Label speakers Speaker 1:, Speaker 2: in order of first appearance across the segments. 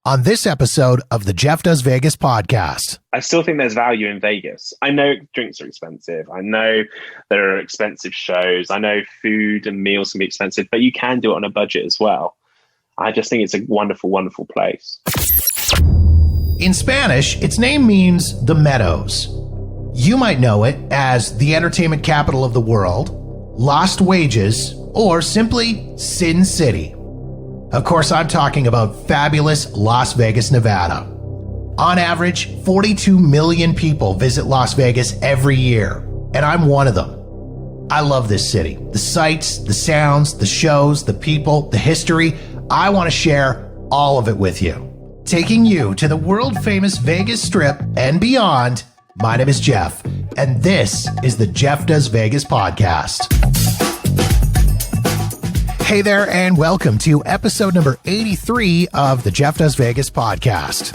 Speaker 1: on this episode of the Jeff Does Vegas podcast.
Speaker 2: I still think there's value in Vegas. I know drinks are expensive. I know there are expensive shows. I know food and meals can be expensive, but you can do it on a budget as well. I just think it's a wonderful, wonderful place.
Speaker 1: In Spanish, its name means the Meadows. You might know it as the entertainment capital of the world, Lost Wages, or simply Sin City. Of course, I'm talking about fabulous Las Vegas, Nevada. On average, 42 million people visit Las Vegas every year, and I'm one of them. I love this city. The sights, the sounds, the shows, the people, the history. I want to share all of it with you. Taking you to the world-famous Vegas Strip and beyond. My name is Jeff, and this is the Jeff Does Vegas podcast. Hey there, and welcome to episode number 83 of the Jeff Does Vegas podcast.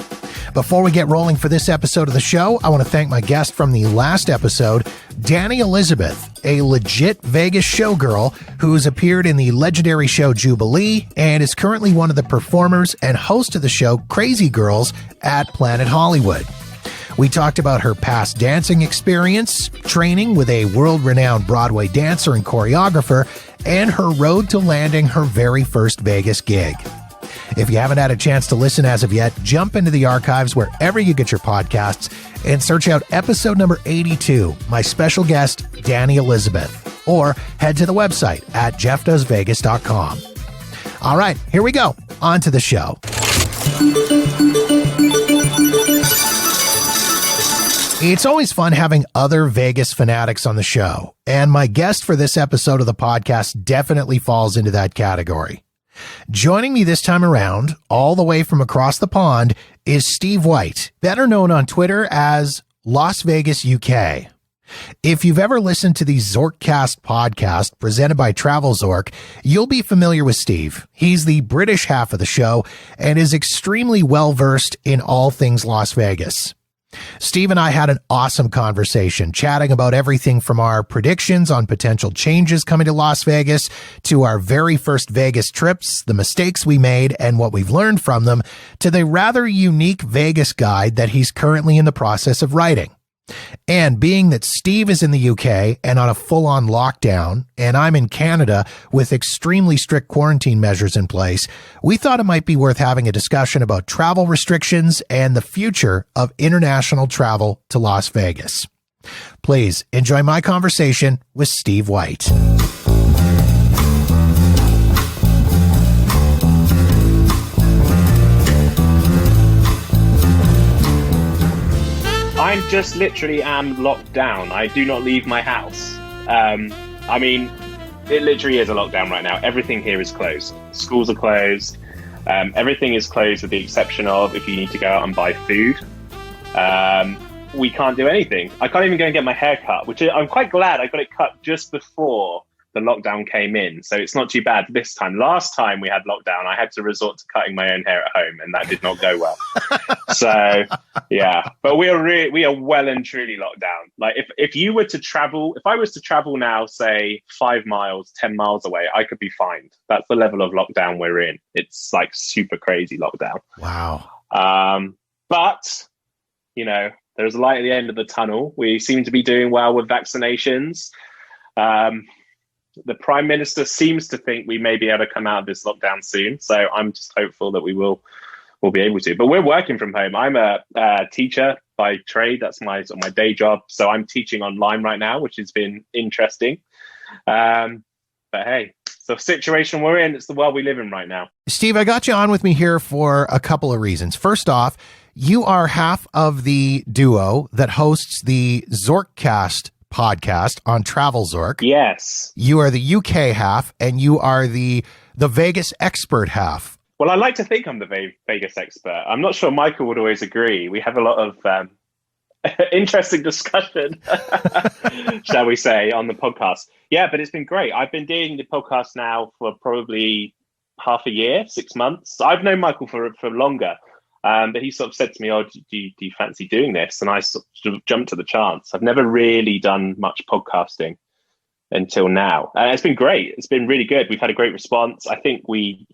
Speaker 1: Before we get rolling for this episode of the show, I want to thank my guest from the last episode, Danny Elizabeth, a legit Vegas showgirl who's appeared in the legendary show Jubilee and is currently one of the performers and host of the show Crazy Girls at Planet Hollywood. We talked about her past dancing experience, training with a world-renowned Broadway dancer and choreographer, and her road to landing her very first Vegas gig. If you haven't had a chance to listen as of yet, jump into the archives wherever you get your podcasts and search out episode number 82, my special guest, Danny Elizabeth, or head to the website at jeffdoesvegas.com. All right, here we go. On to the show. It's always fun having other Vegas fanatics on the show, and my guest for this episode of the podcast definitely falls into that category. Joining me this time around, all the way from across the pond, is Steve White, better known on Twitter as Las Vegas UK. If you've ever listened to the Zorkcast podcast presented by Travel Zork, you'll be familiar with Steve. He's the British half of the show and is extremely well-versed in all things Las Vegas. Steve and I had an awesome conversation chatting about everything from our predictions on potential changes coming to Las Vegas to our very first Vegas trips, the mistakes we made and what we've learned from them, to the rather unique Vegas guide that he's currently in the process of writing. And being that Steve is in the UK and on a full-on lockdown, and I'm in Canada with extremely strict quarantine measures in place, we thought it might be worth having a discussion about travel restrictions and the future of international travel to Las Vegas. Please enjoy my conversation with Steve White.
Speaker 2: I just literally am locked down. I do not leave my house. I mean, it literally is a lockdown right now. Everything here is closed. Schools are closed. Everything is closed with the exception of if you need to go out and buy food. We can't do anything. I can't even go and get my hair cut, which I'm quite glad I got it cut just before the lockdown came in. So it's not too bad this time. Last time we had lockdown, I had to resort to cutting my own hair at home, and that did not go well. So yeah, but we are well and truly locked down. Like if you were to travel, if I was to travel now, say 5 miles, 10 miles away, I could be fined. That's the level of lockdown we're in. It's like super crazy lockdown.
Speaker 1: Wow.
Speaker 2: But you know, there's a light at the end of the tunnel. We seem to be doing well with vaccinations. The Prime Minister seems to think we may be able to come out of this lockdown soon. So I'm just hopeful that we'll be able to. But we're working from home. I'm a teacher by trade. That's my day job. So I'm teaching online right now, which has been interesting. But hey, it's the situation we're in. It's the world we live in right now.
Speaker 1: Steve, I got you on with me here for a couple of reasons. First off, you are half of the duo that hosts the Zorkcast podcast on Travel Zork.
Speaker 2: Yes.
Speaker 1: You are the UK half, and you are the Vegas expert half.
Speaker 2: Well, I like to think I'm the Vegas expert. I'm not sure Michael would always agree. We have a lot of interesting discussion, shall we say, on the podcast. Yeah, but it's been great. I've been doing the podcast now for probably half a year, 6 months. I've known Michael for longer. But he sort of said to me, "Oh, do you fancy doing this?" And I sort of jumped to the chance. I've never really done much podcasting until now. It's been great. It's been really good. We've had a great response. I think we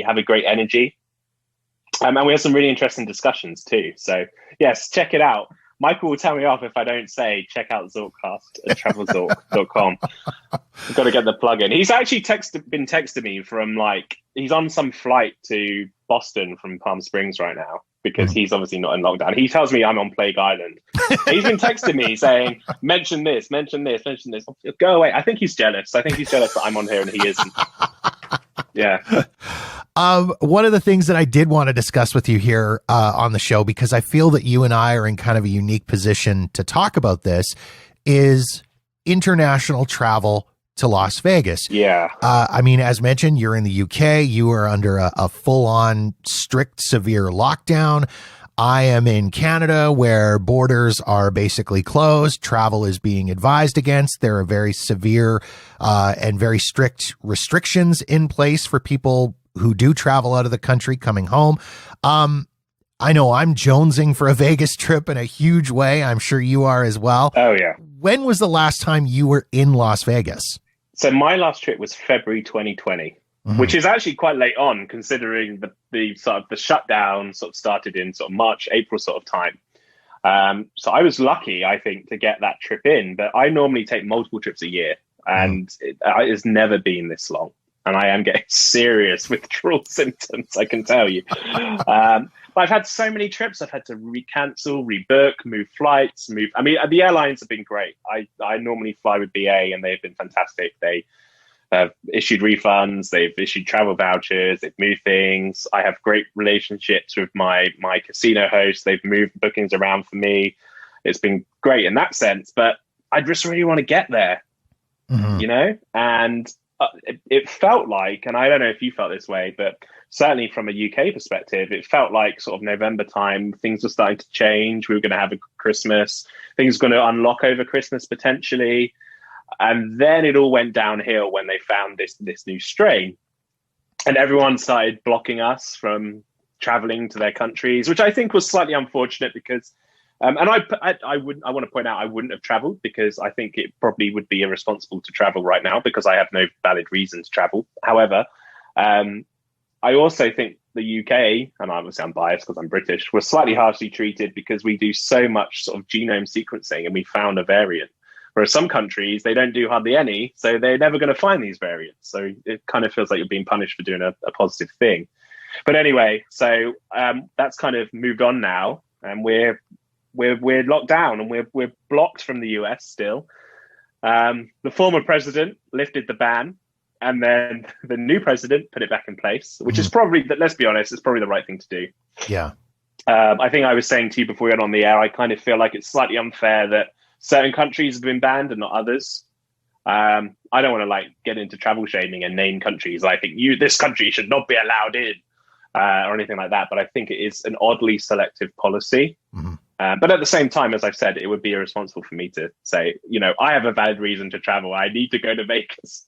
Speaker 2: have a great energy. And we had some really interesting discussions too. So yes, check it out. Michael will tell me off if I don't say check out Zorkcast at travelzork.com. I've got to get the plug in. He's actually been texting me from he's on some flight to Boston from Palm Springs right now because he's obviously not in lockdown. He tells me I'm on Plague Island. He's been texting me saying, mention this. Go away. I think he's jealous. I think he's jealous that I'm on here and he isn't. Yeah.
Speaker 1: One of the things that I did want to discuss with you here on the show, because I feel that you and I are in kind of a unique position to talk about this, is international travel to Las Vegas.
Speaker 2: Yeah.
Speaker 1: I mean, as mentioned, you're in the UK. You are under a full-on strict, severe lockdown. I am in Canada, where borders are basically closed. Travel is being advised against. There are very severe and very strict restrictions in place for people who do travel out of the country coming home. I know I'm jonesing for a Vegas trip in a huge way. I'm sure you are as well.
Speaker 2: Oh, yeah.
Speaker 1: When was the last time you were in Las Vegas?
Speaker 2: So my last trip was February 2020, which is actually quite late on, considering the sort of the shutdown sort of started in sort of March, April sort of time. So I was lucky, I think, to get that trip in. But I normally take multiple trips a year, and it has never been this long. And I am getting serious withdrawal symptoms, I can tell you. But I've had so many trips. I've had to recancel, rebook, move flights, I mean, the airlines have been great. I normally fly with BA, and they've been fantastic. They have issued refunds. They've issued travel vouchers. They've moved things. I have great relationships with my casino hosts. They've moved bookings around for me. It's been great in that sense. But I just really want to get there, you know? And it felt like, and I don't know if you felt this way, but certainly from a UK perspective, it felt like sort of November time, things were starting to change. We were going to have a Christmas. Things were going to unlock over Christmas potentially. And then it all went downhill when they found this new strain. And everyone started blocking us from traveling to their countries, which I think was slightly unfortunate because and I want to point out I wouldn't have traveled because I think it probably would be irresponsible to travel right now because I have no valid reason to travel. However, I also think the UK, and obviously I'm biased because I'm British, was slightly harshly treated because we do so much sort of genome sequencing and we found a variant. Whereas some countries, they don't do hardly any, so they're never going to find these variants. So it kind of feels like you're being punished for doing a positive thing. But anyway, so that's kind of moved on now, and we're locked down and we're blocked from the US still. The former president lifted the ban, and then the new president put it back in place, which is probably, let's be honest, it's probably the right thing to do.
Speaker 1: Yeah.
Speaker 2: I think I was saying to you before we went on the air, I kind of feel like it's slightly unfair that certain countries have been banned and not others. I don't want to get into travel shaming and name countries. I think this country should not be allowed in or anything like that. But I think it is an oddly selective policy. But at the same time, as I've said, it would be irresponsible for me to say, I have a valid reason to travel. I need to go to Vegas.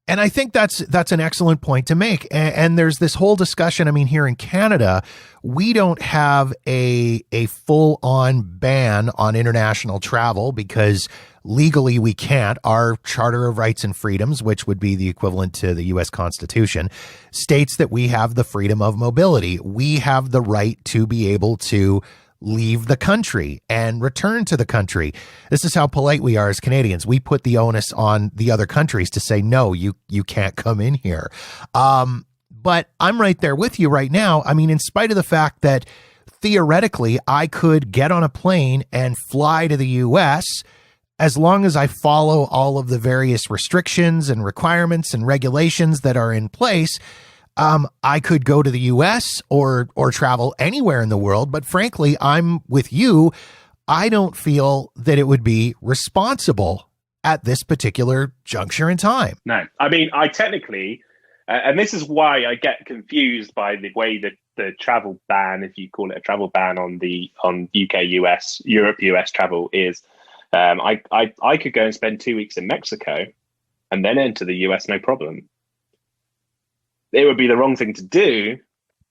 Speaker 1: And I think that's an excellent point to make. And there's this whole discussion. I mean, here in Canada, we don't have a full on ban on international travel because legally we can't. Our Charter of Rights and Freedoms, which would be the equivalent to the U.S. Constitution, states that we have the freedom of mobility. We have the right to be able to leave the country and return to the country. This is how polite we are as Canadians. We put the onus on the other countries to say, no, you can't come in here. But I'm right there with you right now. I mean, in spite of the fact that theoretically I could get on a plane and fly to the US, as long as I follow all of the various restrictions and requirements and regulations that are in place, I could go to the US or travel anywhere in the world. But frankly, I'm with you. I don't feel that it would be responsible at this particular juncture in time.
Speaker 2: No, I mean, I technically, and this is why I get confused by the way that the travel ban, if you call it a travel ban on UK, US, Europe, US travel is, I could go and spend 2 weeks in Mexico and then enter the US, no problem. It would be the wrong thing to do,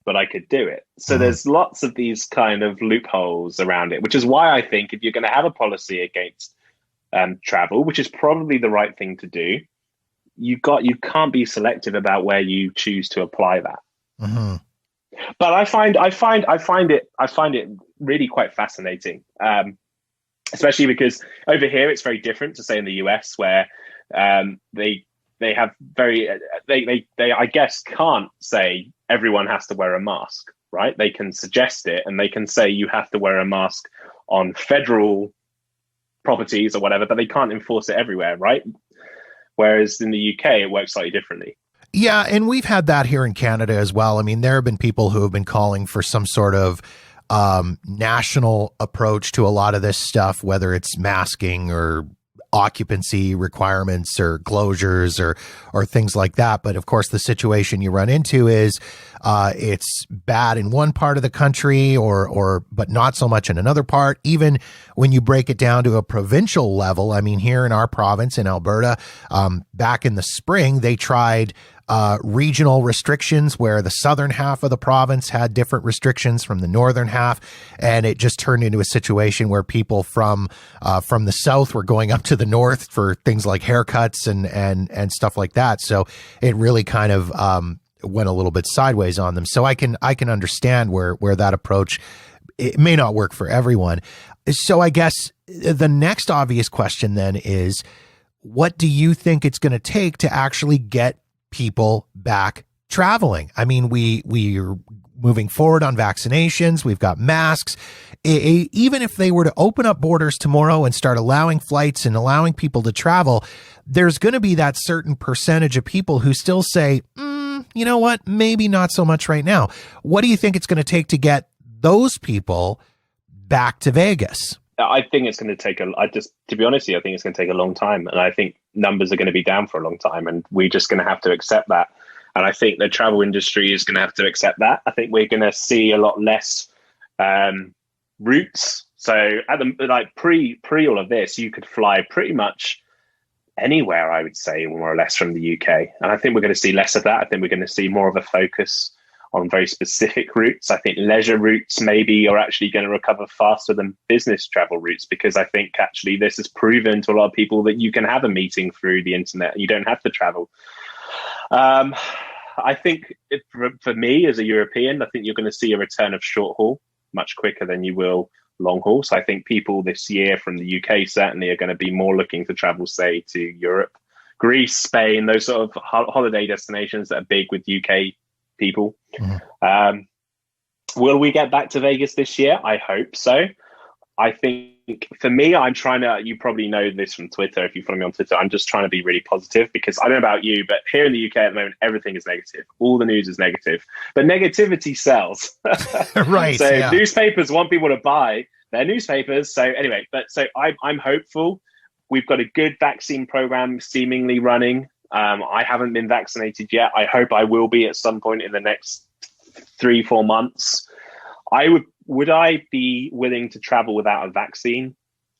Speaker 2: but I could do it. So there's lots of these kind of loopholes around it, which is why I think if you're going to have a policy against travel, which is probably the right thing to do, you can't be selective about where you choose to apply that. But I find it really quite fascinating, especially because over here it's very different to say in the US, where they have very they I guess can't say everyone has to wear a mask, right? They can suggest it, and they can say you have to wear a mask on federal properties or whatever, but they can't enforce it everywhere, right? Whereas in the UK, it works slightly differently.
Speaker 1: Yeah, and we've had that here in Canada as well. I mean, there have been people who have been calling for some sort of national approach to a lot of this stuff, whether it's masking or occupancy requirements or closures or things like that. But of course, the situation you run into is it's bad in one part of the country but not so much in another part. Even when you break it down to a provincial level, I mean, here in our province in Alberta, back in the spring, they tried regional restrictions where the southern half of the province had different restrictions from the northern half. And it just turned into a situation where people from the south were going up to the north for things like haircuts and stuff like that. So it really kind of, went a little bit sideways on them. So I can understand where that approach, it may not work for everyone. So I guess the next obvious question then is, what do you think it's going to take to actually get people back traveling? I mean, we are moving forward on vaccinations. We've got masks. Even if they were to open up borders tomorrow and start allowing flights and allowing people to travel, there's going to be that certain percentage of people who still say, you know what, maybe not so much right now. What do you think it's going to take to get those people back to Vegas?
Speaker 2: I think it's going to take to be honest with you, I think it's going to take a long time. And I think numbers are going to be down for a long time. And we're just going to have to accept that. And I think the travel industry is going to have to accept that. I think we're going to see a lot less routes. So at the pre all of this, you could fly pretty much anywhere, I would say, more or less, from the UK. And I think we're going to see less of that. I think we're going to see more of a focus on very specific routes. I think leisure routes maybe are actually going to recover faster than business travel routes, because I think actually this has proven to a lot of people that you can have a meeting through the internet and you don't have to travel. I think for me as a European, I think you're going to see a return of short haul much quicker than you will long haul. So I think people this year from the UK certainly are going to be more looking to travel, say, to Europe, Greece, Spain, those sort of holiday destinations that are big with UK people. Mm-hmm. Will we get back to Vegas this year? I hope so. I think for me, I'm trying to, you probably know this from Twitter, if you follow me on Twitter, I'm just trying to be really positive, because I don't know about you, but here in the UK at the moment, everything is negative. All the news is negative, but negativity sells.
Speaker 1: Right.
Speaker 2: So
Speaker 1: yeah.
Speaker 2: Newspapers want people to buy their newspapers. So anyway, I'm hopeful. We've got a good vaccine program seemingly running. I haven't been vaccinated yet. I hope I will be at some point in the next 3-4 months. Would I be willing to travel without a vaccine?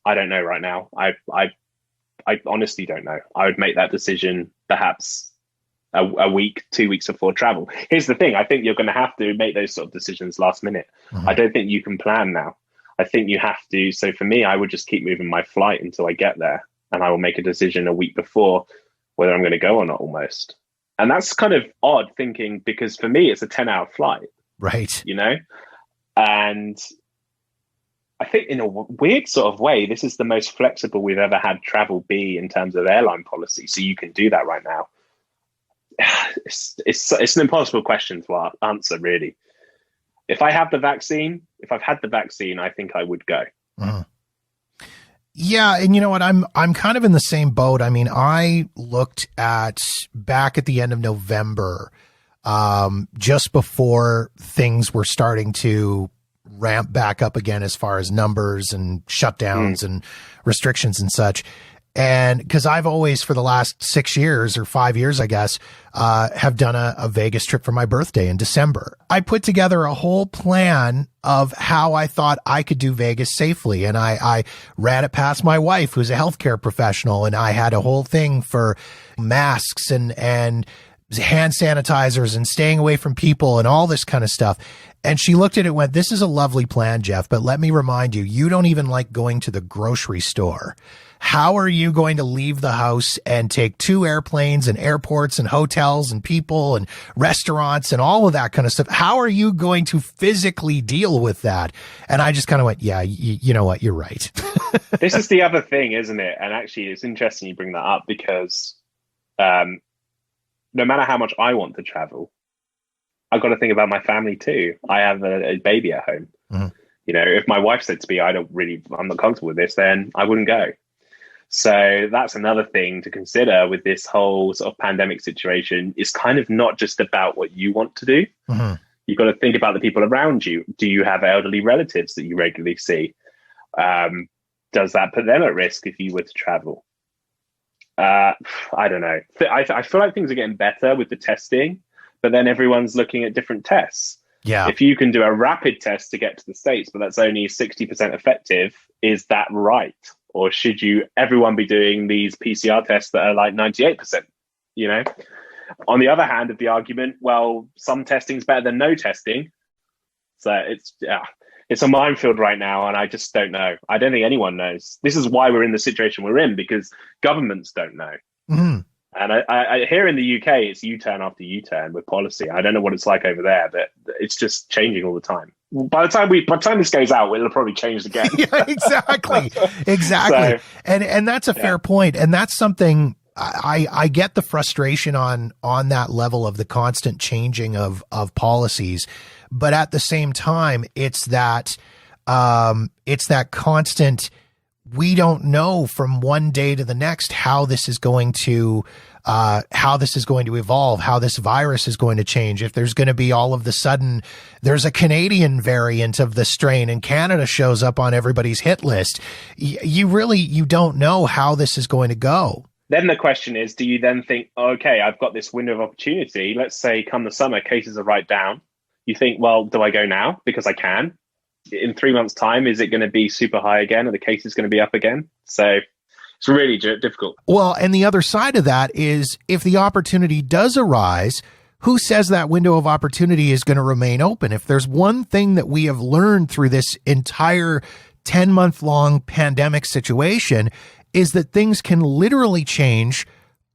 Speaker 2: I don't know right now. I honestly don't know. I would make that decision perhaps a week, 2 weeks before travel. Here's the thing. I think you're going to have to make those sort of decisions last minute. Mm-hmm. I don't think you can plan now. I think you have to. So for me, I would just keep moving my flight until I get there, and I will make a decision a week before whether I'm going to go or not, almost. And that's kind of odd thinking, because for me, it's a 10-hour flight.
Speaker 1: Right.
Speaker 2: You know? And I think in a weird sort of way, this is the most flexible we've ever had travel be in terms of airline policy. So you can do that right now. It's an impossible question to answer, really. If I've had the vaccine, I think I would go.
Speaker 1: Uh-huh. Yeah. And you know what? I'm kind of in the same boat. I mean, I looked back at the end of November, just before things were starting to ramp back up again as far as numbers and shutdowns and restrictions and such. And because I've always, for the last 6 years or 5 years, I guess, have done a Vegas trip for my birthday in December. I put together a whole plan of how I thought I could do Vegas safely. And I ran it past my wife, who's a healthcare professional. And I had a whole thing for masks and hand sanitizers and staying away from people and all this kind of stuff. And she looked at it and went, this is a lovely plan, Jeff, but let me remind you, you don't even like going to the grocery store. How are you going to leave the house and take 2 airplanes and airports and hotels and people and restaurants and all of that kind of stuff? How are you going to physically deal with that? And I just kind of went, yeah, you know what? You're right.
Speaker 2: This is the other thing, isn't it? And actually, it's interesting you bring that up because no matter how much I want to travel, I've got to think about my family too. I have a baby at home. Mm-hmm. You know, if my wife said to me, I'm not comfortable with this, then I wouldn't go. So that's another thing to consider with this whole sort of pandemic situation. Is kind of not just about what you want to do. Mm-hmm. You've got to think about the people around you. Do you have elderly relatives that you regularly see? Does that put them at risk if you were to travel? I don't know. I feel like things are getting better with the testing, but then everyone's looking at different tests.
Speaker 1: Yeah.
Speaker 2: If you can do a rapid test to get to the States, but that's only 60% effective, is that right? Or should everyone be doing these PCR tests that are like 98%, you know? On the other hand of the argument, well, some testing is better than no testing. So it's a minefield right now, and I just don't know. I don't think anyone knows. This is why we're in the situation we're in, because governments don't know. Mm-hmm. And I here in the UK, it's U-turn after U-turn with policy. I don't know what it's like over there, but it's just changing all the time. By the time this goes out, it'll probably change again.
Speaker 1: Yeah, exactly. So, and that's a fair point. And that's something I get the frustration on that level of the constant changing of policies. But at the same time, it's that constant, we don't know from one day to the next how this is going to evolve, how this virus is going to change. If there's going to be all of the sudden, there's a Canadian variant of the strain and Canada shows up on everybody's hit list. You don't know how this is going to go.
Speaker 2: Then the question is, do you then think, okay, I've got this window of opportunity. Let's say come the summer, cases are right down. You think, well, do I go now? Because I can. In 3 months' time, is it going to be super high again? Are the cases going to be up again? So it's really difficult.
Speaker 1: Well, and the other side of that is if the opportunity does arise, who says that window of opportunity is going to remain open? If there's one thing that we have learned through this entire 10-month-long pandemic situation is that things can literally change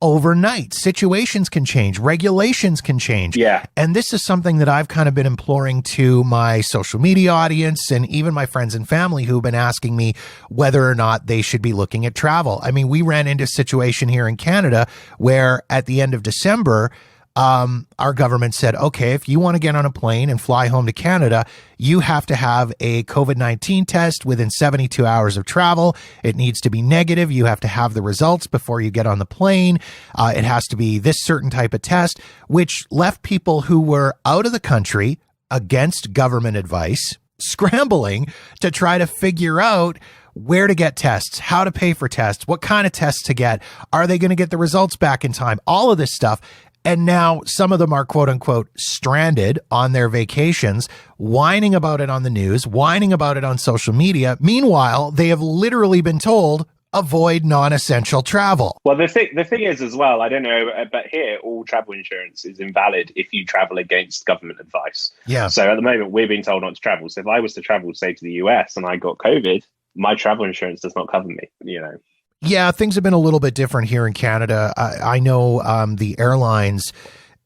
Speaker 1: overnight. Situations can change. Regulations can change.
Speaker 2: Yeah.
Speaker 1: And this is something that I've kind of been imploring to my social media audience and even my friends and family who've been asking me whether or not they should be looking at travel. I mean, we ran into a situation here in Canada where at the end of December, our government said, okay, if you want to get on a plane and fly home to Canada, you have to have a COVID-19 test within 72 hours of travel. It needs to be negative. You have to have the results before you get on the plane. It has to be this certain type of test, which left people who were out of the country against government advice scrambling to try to figure out where to get tests, how to pay for tests, what kind of tests to get. Are they going to get the results back in time? All of this stuff. And now some of them are quote unquote stranded on their vacations, whining about it on the news, whining about it on social media. Meanwhile, they have literally been told, avoid non-essential travel.
Speaker 2: Well, the thing is as well, I don't know, but here all travel insurance is invalid if you travel against government advice.
Speaker 1: Yeah.
Speaker 2: So at the moment, we're being told not to travel. So if I was to travel, say, to the US and I got COVID, my travel insurance does not cover me, you know.
Speaker 1: Yeah, things have been a little bit different here in Canada. I know the airlines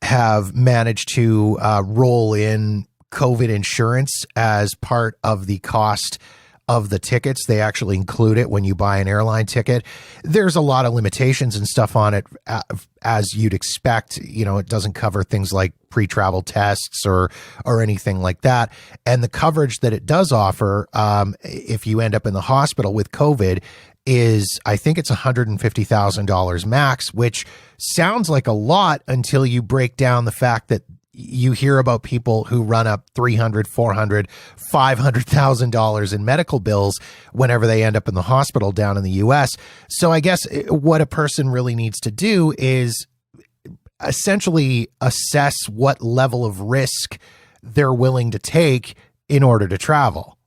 Speaker 1: have managed to roll in COVID insurance as part of the cost of the tickets. They actually include it when you buy an airline ticket. There's a lot of limitations and stuff on it, as you'd expect. You know, it doesn't cover things like pre-travel tests or anything like that. And the coverage that it does offer, if you end up in the hospital with COVID, is, I think it's $150,000 max, which sounds like a lot until you break down the fact that you hear about people who run up $300,000, $400,000, $500,000 in medical bills whenever they end up in the hospital down in the US. So I guess what a person really needs to do is essentially assess what level of risk they're willing to take in order to travel.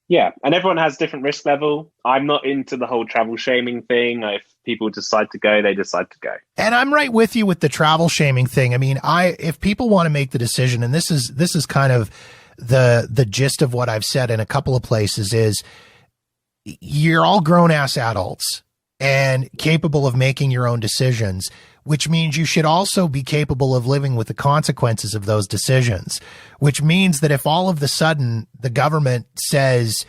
Speaker 2: Yeah, and everyone has different risk level. I'm not into the whole travel shaming thing. If people decide to go, they decide to go.
Speaker 1: And I'm right with you with the travel shaming thing. I mean, if people want to make the decision, and this is kind of the gist of what I've said in a couple of places is you're all grown ass adults and capable of making your own decisions, which means you should also be capable of living with the consequences of those decisions, which means that if all of the sudden the government says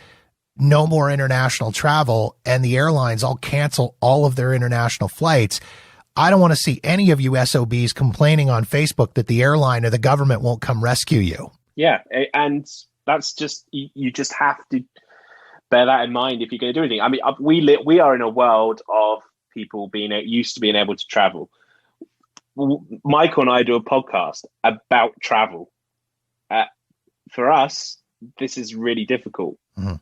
Speaker 1: no more international travel and the airlines all cancel all of their international flights, I don't want to see any of you SOBs complaining on Facebook that the airline or the government won't come rescue you.
Speaker 2: Yeah. And that's just, you just have to bear that in mind if you're going to do anything. I mean, we are in a world of people used to being able to travel. Michael and I do a podcast about travel. For us, this is really difficult. Mm-hmm.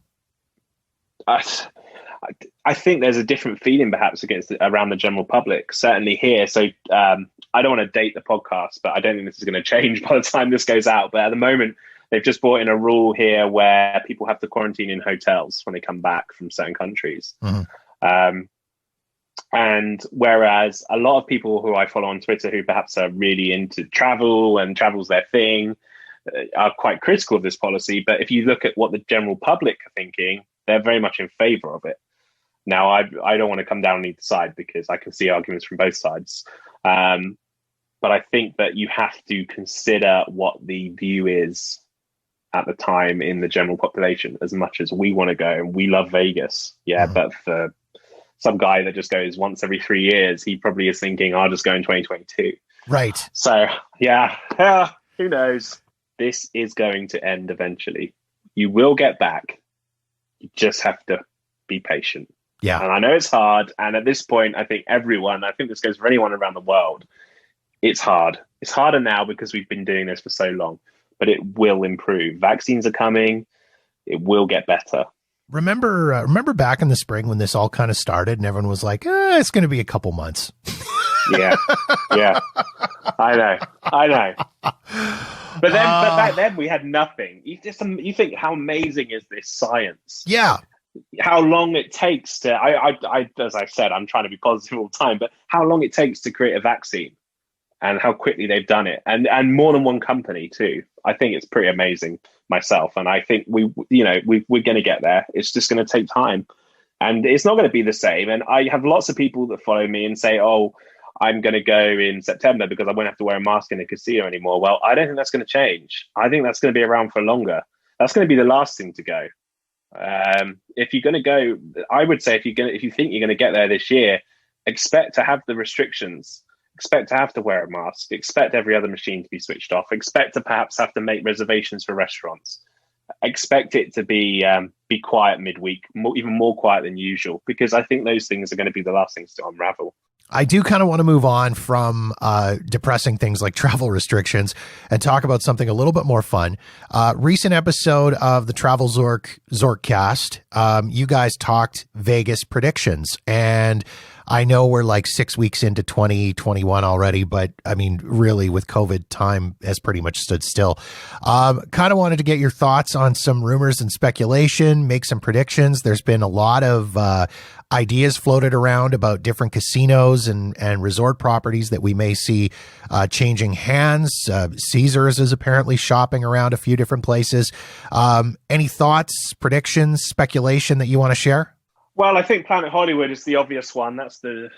Speaker 2: I think there's a different feeling perhaps around the general public, certainly here. So I don't want to date the podcast, but I don't think this is going to change by the time this goes out. But at the moment, they've just brought in a rule here where people have to quarantine in hotels when they come back from certain countries. Mm-hmm. And whereas a lot of people who I follow on Twitter who perhaps are really into travel and travel's their thing are quite critical of this policy. But if you look at what the general public are thinking, they're very much in favor of it. Now, I don't want to come down on either side because I can see arguments from both sides. But I think that you have to consider what the view is at the time in the general population, as much as we want to go and we love Vegas. Yeah, mm-hmm. But for some guy that just goes once every 3 years, he probably is thinking, I'll just go in 2022.
Speaker 1: Right.
Speaker 2: So, yeah, who knows? This is going to end eventually. You will get back. You just have to be patient.
Speaker 1: Yeah.
Speaker 2: And I know it's hard. And at this point, I think this goes for anyone around the world. It's hard. It's harder now because we've been doing this for so long, but it will improve. Vaccines are coming. It will get better.
Speaker 1: Remember back in the spring when this all kind of started and everyone was like, it's going to be a couple months.
Speaker 2: Yeah. I know. But back then we had nothing. You think how amazing is this science?
Speaker 1: Yeah.
Speaker 2: How long it takes to, as I said, I'm trying to be positive all the time, but how long it takes to create a vaccine and how quickly they've done it. And more than one company too. I think it's pretty amazing myself. And I think we're going to get there. It's just going to take time and it's not going to be the same. And I have lots of people that follow me and say, oh, I'm going to go in September because I won't have to wear a mask in a casino anymore. Well, I don't think that's going to change. I think that's going to be around for longer. That's going to be the last thing to go. If you're going to go, I would say if you think you're going to get there this year, expect to have the restrictions, expect to have to wear a mask, expect every other machine to be switched off, expect to perhaps have to make reservations for restaurants, expect it to be quiet midweek, even more quiet than usual, because I think those things are going to be the last things to unravel.
Speaker 1: I do kind of want to move on from depressing things like travel restrictions and talk about something a little bit more fun. Recent episode of the Travel Zorkcast, you guys talked Vegas predictions, and I know we're like 6 weeks into 2021 already, but I mean, really with COVID, time has pretty much stood still. Kind of wanted to get your thoughts on some rumors and speculation, make some predictions. There's been a lot of ideas floated around about different casinos and resort properties that we may see changing hands. Caesars is apparently shopping around a few different places. Any thoughts, predictions, speculation that you want to share?
Speaker 2: Well, I think Planet Hollywood is the obvious one. That's the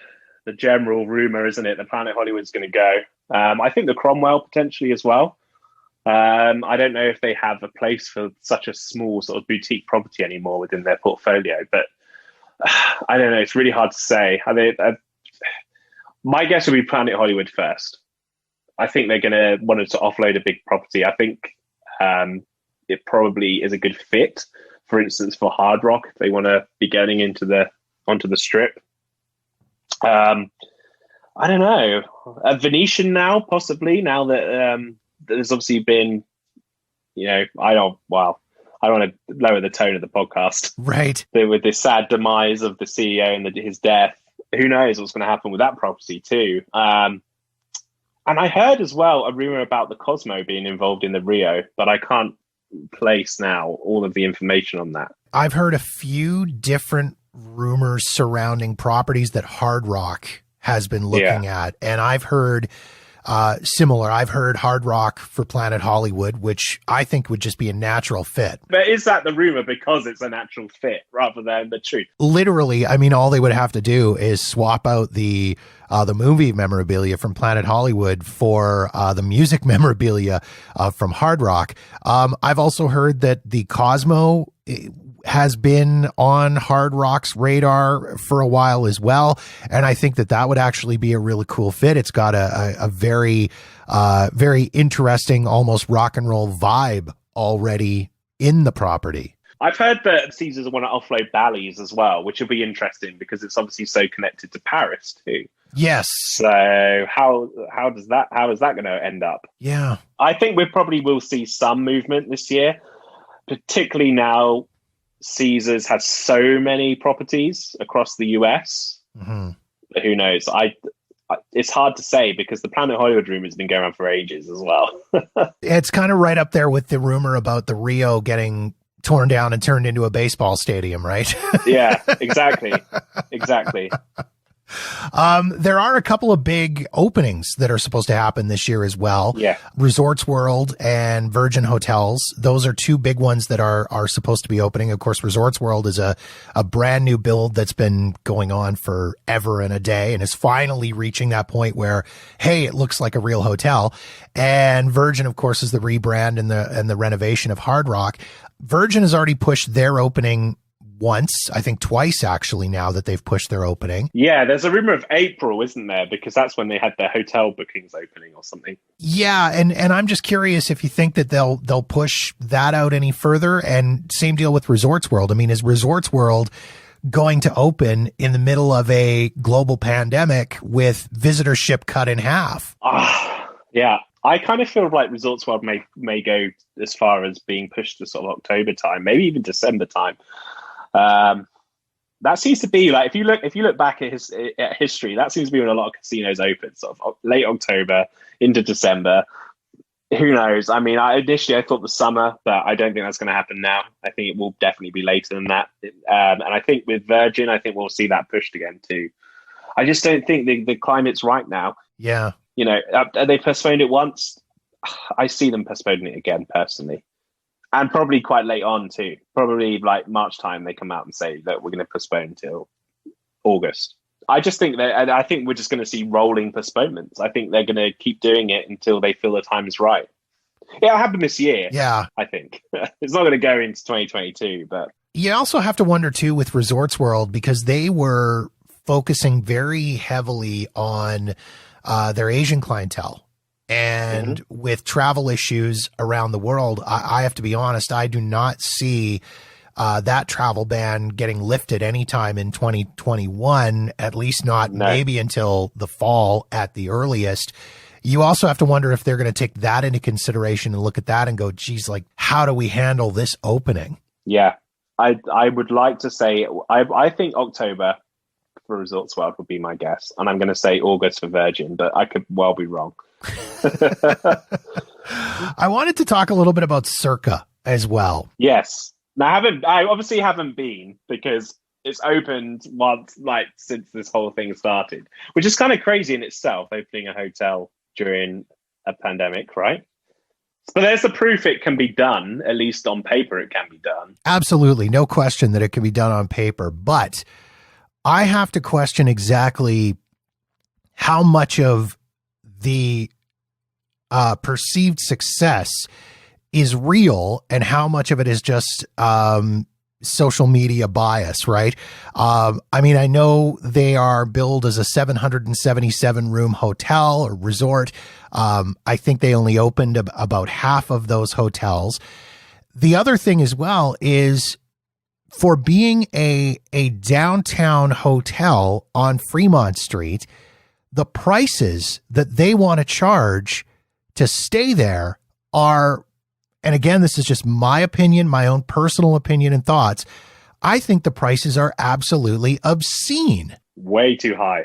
Speaker 2: general rumor, isn't it? That Planet Hollywood's going to go. I think the Cromwell potentially as well. I don't know if they have a place for such a small sort of boutique property anymore within their portfolio, but I don't know. It's really hard to say. My guess would be Planet Hollywood first. I think they're going to want to offload a big property. I think it probably is a good fit, for instance, for Hard Rock, if they want to be getting onto the Strip. I don't know. A Venetian now, possibly, now that there's obviously been, I don't want to lower the tone of the podcast.
Speaker 1: Right.
Speaker 2: With this sad demise of the CEO and his death, who knows what's going to happen with that property too. And I heard as well a rumor about the Cosmo being involved in the Rio, but I can't place now all of the information on that.
Speaker 1: I've heard a few different rumors surrounding properties that Hard Rock has been looking at. And I've heard similar. I've heard Hard Rock for Planet Hollywood, which I think would just be a natural fit.
Speaker 2: But is that the rumor because it's a natural fit rather than the truth?
Speaker 1: Literally, I mean, all they would have to do is swap out the movie memorabilia from Planet Hollywood for the music memorabilia from Hard Rock. I've also heard that the Cosmo has been on Hard Rock's radar for a while as well. And I think that that would actually be a really cool fit. It's got a very, very interesting, almost rock and roll vibe already in the property.
Speaker 2: I've heard that Caesars want to offload Bally's as well, which will be interesting because it's obviously so connected to Paris too.
Speaker 1: Yes.
Speaker 2: So how is that going to end up?
Speaker 1: Yeah.
Speaker 2: I think we probably will see some movement this year, particularly now Caesars has so many properties across the US.
Speaker 1: Mm-hmm.
Speaker 2: Who knows? It's hard to say because the Planet Hollywood rumor has been going around for ages as well.
Speaker 1: It's kind of right up there with the rumor about the Rio getting torn down and turned into a baseball stadium, right?
Speaker 2: Yeah, exactly. Exactly.
Speaker 1: There are a couple of big openings that are supposed to happen this year as well.
Speaker 2: Yeah.
Speaker 1: Resorts World and Virgin Hotels. Those are two big ones that are supposed to be opening. Of course, Resorts World is a brand new build that's been going on forever and a day and is finally reaching that point where, hey, it looks like a real hotel. And Virgin, of course, is the rebrand and the renovation of Hard Rock. Virgin has already pushed their opening once, I think twice actually, now that they've pushed their opening.
Speaker 2: Yeah, there's a rumor of April, isn't there? Because that's when they had their hotel bookings opening or something.
Speaker 1: Yeah, and I'm just curious if you think that they'll push that out any further. And same deal with Resorts World. I mean, is Resorts World going to open in the middle of a global pandemic with visitorship cut in half?
Speaker 2: Yeah. I kind of feel like Resorts World may go as far as being pushed to sort of October time, maybe even December time. That seems to be like, if you look back at history, that seems to be when a lot of casinos open, sort of late October into December. Who knows? I mean, initially I thought the summer, but I don't think that's going to happen now. I think it will definitely be later than that. And I think with Virgin, I think we'll see that pushed again too. I just don't think the climate's right now.
Speaker 1: Yeah.
Speaker 2: You know, they postponed it once. I see them postponing it again personally. And probably quite late on too. Probably like March time, they come out and say that we're going to postpone until August. I just think that, I think we're just going to see rolling postponements. I think they're going to keep doing it until they feel the time is right. It'll happen this year.
Speaker 1: Yeah.
Speaker 2: I think it's not going to go into 2022, but
Speaker 1: you also have to wonder too with Resorts World, because they were focusing very heavily on their Asian clientele. And with travel issues around the world, I have to be honest, I do not see that travel ban getting lifted anytime in 2021, at least not maybe until the fall at the earliest. You also have to wonder if they're going to take that into consideration and look at that and go, geez, like, how do we handle this opening?
Speaker 2: Yeah, I would like to say, I think October for Resorts World would be my guess. And I'm going to say August for Virgin, but I could well be wrong.
Speaker 1: I wanted to talk a little bit about Circa as well.
Speaker 2: Yes. Now, I obviously haven't been because it's opened once, like, since this whole thing started, which is kind of crazy in itself, opening a hotel during a pandemic, right? But there's the proof it can be done, at least on paper it can be done.
Speaker 1: Absolutely. No question that it can be done on paper, but I have to question exactly how much of the perceived success is real and how much of it is just social media bias, right? I mean, I know they are billed as a 777 room hotel or resort. I think they only opened about half of those hotels. The other thing as well is, for being a downtown hotel on Fremont Street, the prices that they want to charge to stay there are, and again, this is just my opinion, my own personal opinion and thoughts, I think the prices are absolutely obscene.
Speaker 2: Way too high.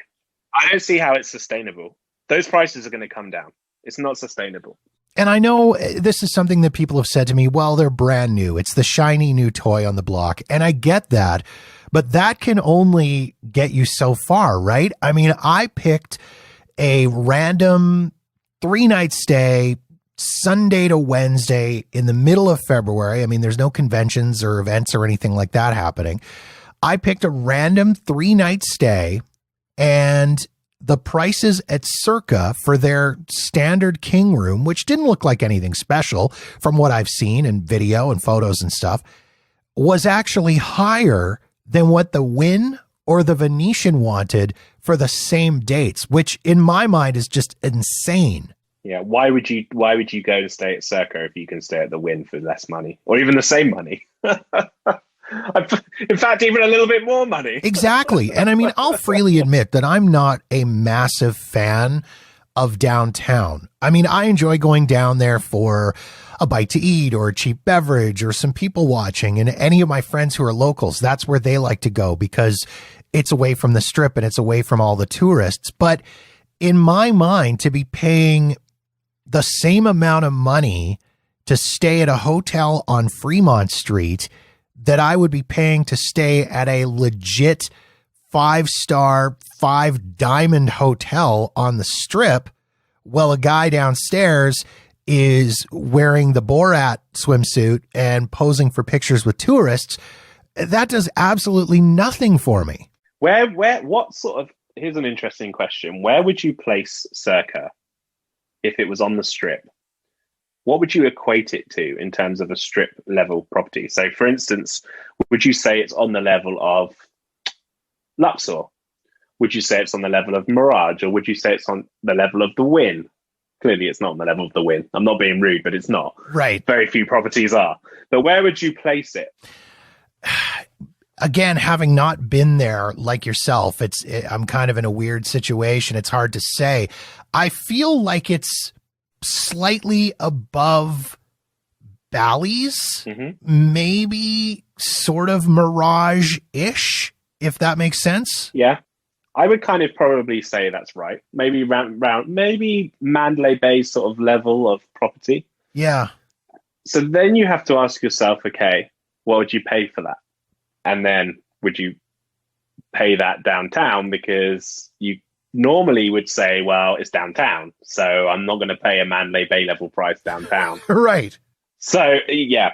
Speaker 2: I don't see how it's sustainable. Those prices are going to come down. It's not sustainable.
Speaker 1: And I know this is something that people have said to me, well, they're brand new. It's the shiny new toy on the block. And I get that, but that can only get you so far, right? I mean, I picked a random 3-night stay, Sunday to Wednesday in the middle of February. I mean, there's no conventions or events or anything like that happening. I picked a random 3-night stay, and the prices at Circa for their standard king room, which didn't look like anything special from what I've seen in video and photos and stuff, was actually higher than what the Wynn or the Venetian wanted for the same dates, which in my mind is just insane.
Speaker 2: Yeah, why would you go to stay at Circa if you can stay at the Wynn for less money or even the same money? In fact, even a little bit more money.
Speaker 1: Exactly. And I mean, I'll freely admit that I'm not a massive fan of downtown. I mean, I enjoy going down there for a bite to eat or a cheap beverage or some people watching. And any of my friends who are locals, that's where they like to go because it's away from the strip and it's away from all the tourists. But in my mind, to be paying the same amount of money to stay at a hotel on Fremont Street that I would be paying to stay at a legit 5-star, 5-diamond hotel on the strip, well, a guy downstairs is wearing the Borat swimsuit and posing for pictures with tourists. That does absolutely nothing for me.
Speaker 2: Here's an interesting question. Where would you place Circa if it was on the strip? What would you equate it to in terms of a strip level property? So, for instance, would you say it's on the level of Luxor? Would you say it's on the level of Mirage? Or would you say it's on the level of the Wynn? Clearly, it's not on the level of the Wynn. I'm not being rude, but it's not.
Speaker 1: Right.
Speaker 2: Very few properties are. But where would you place it?
Speaker 1: Again, having not been there like yourself, I'm kind of in a weird situation. It's hard to say. I feel like it's slightly above Bally's, maybe sort of Mirage-ish, if that makes sense.
Speaker 2: Yeah, I would kind of probably say that's right. Maybe maybe Mandalay Bay sort of level of property.
Speaker 1: Yeah.
Speaker 2: So then you have to ask yourself, okay, what would you pay for that? And then would you pay that downtown? Because you normally would say, well, it's downtown, so I'm not going to pay a Mandalay Bay level price downtown.
Speaker 1: Right.
Speaker 2: So, yeah,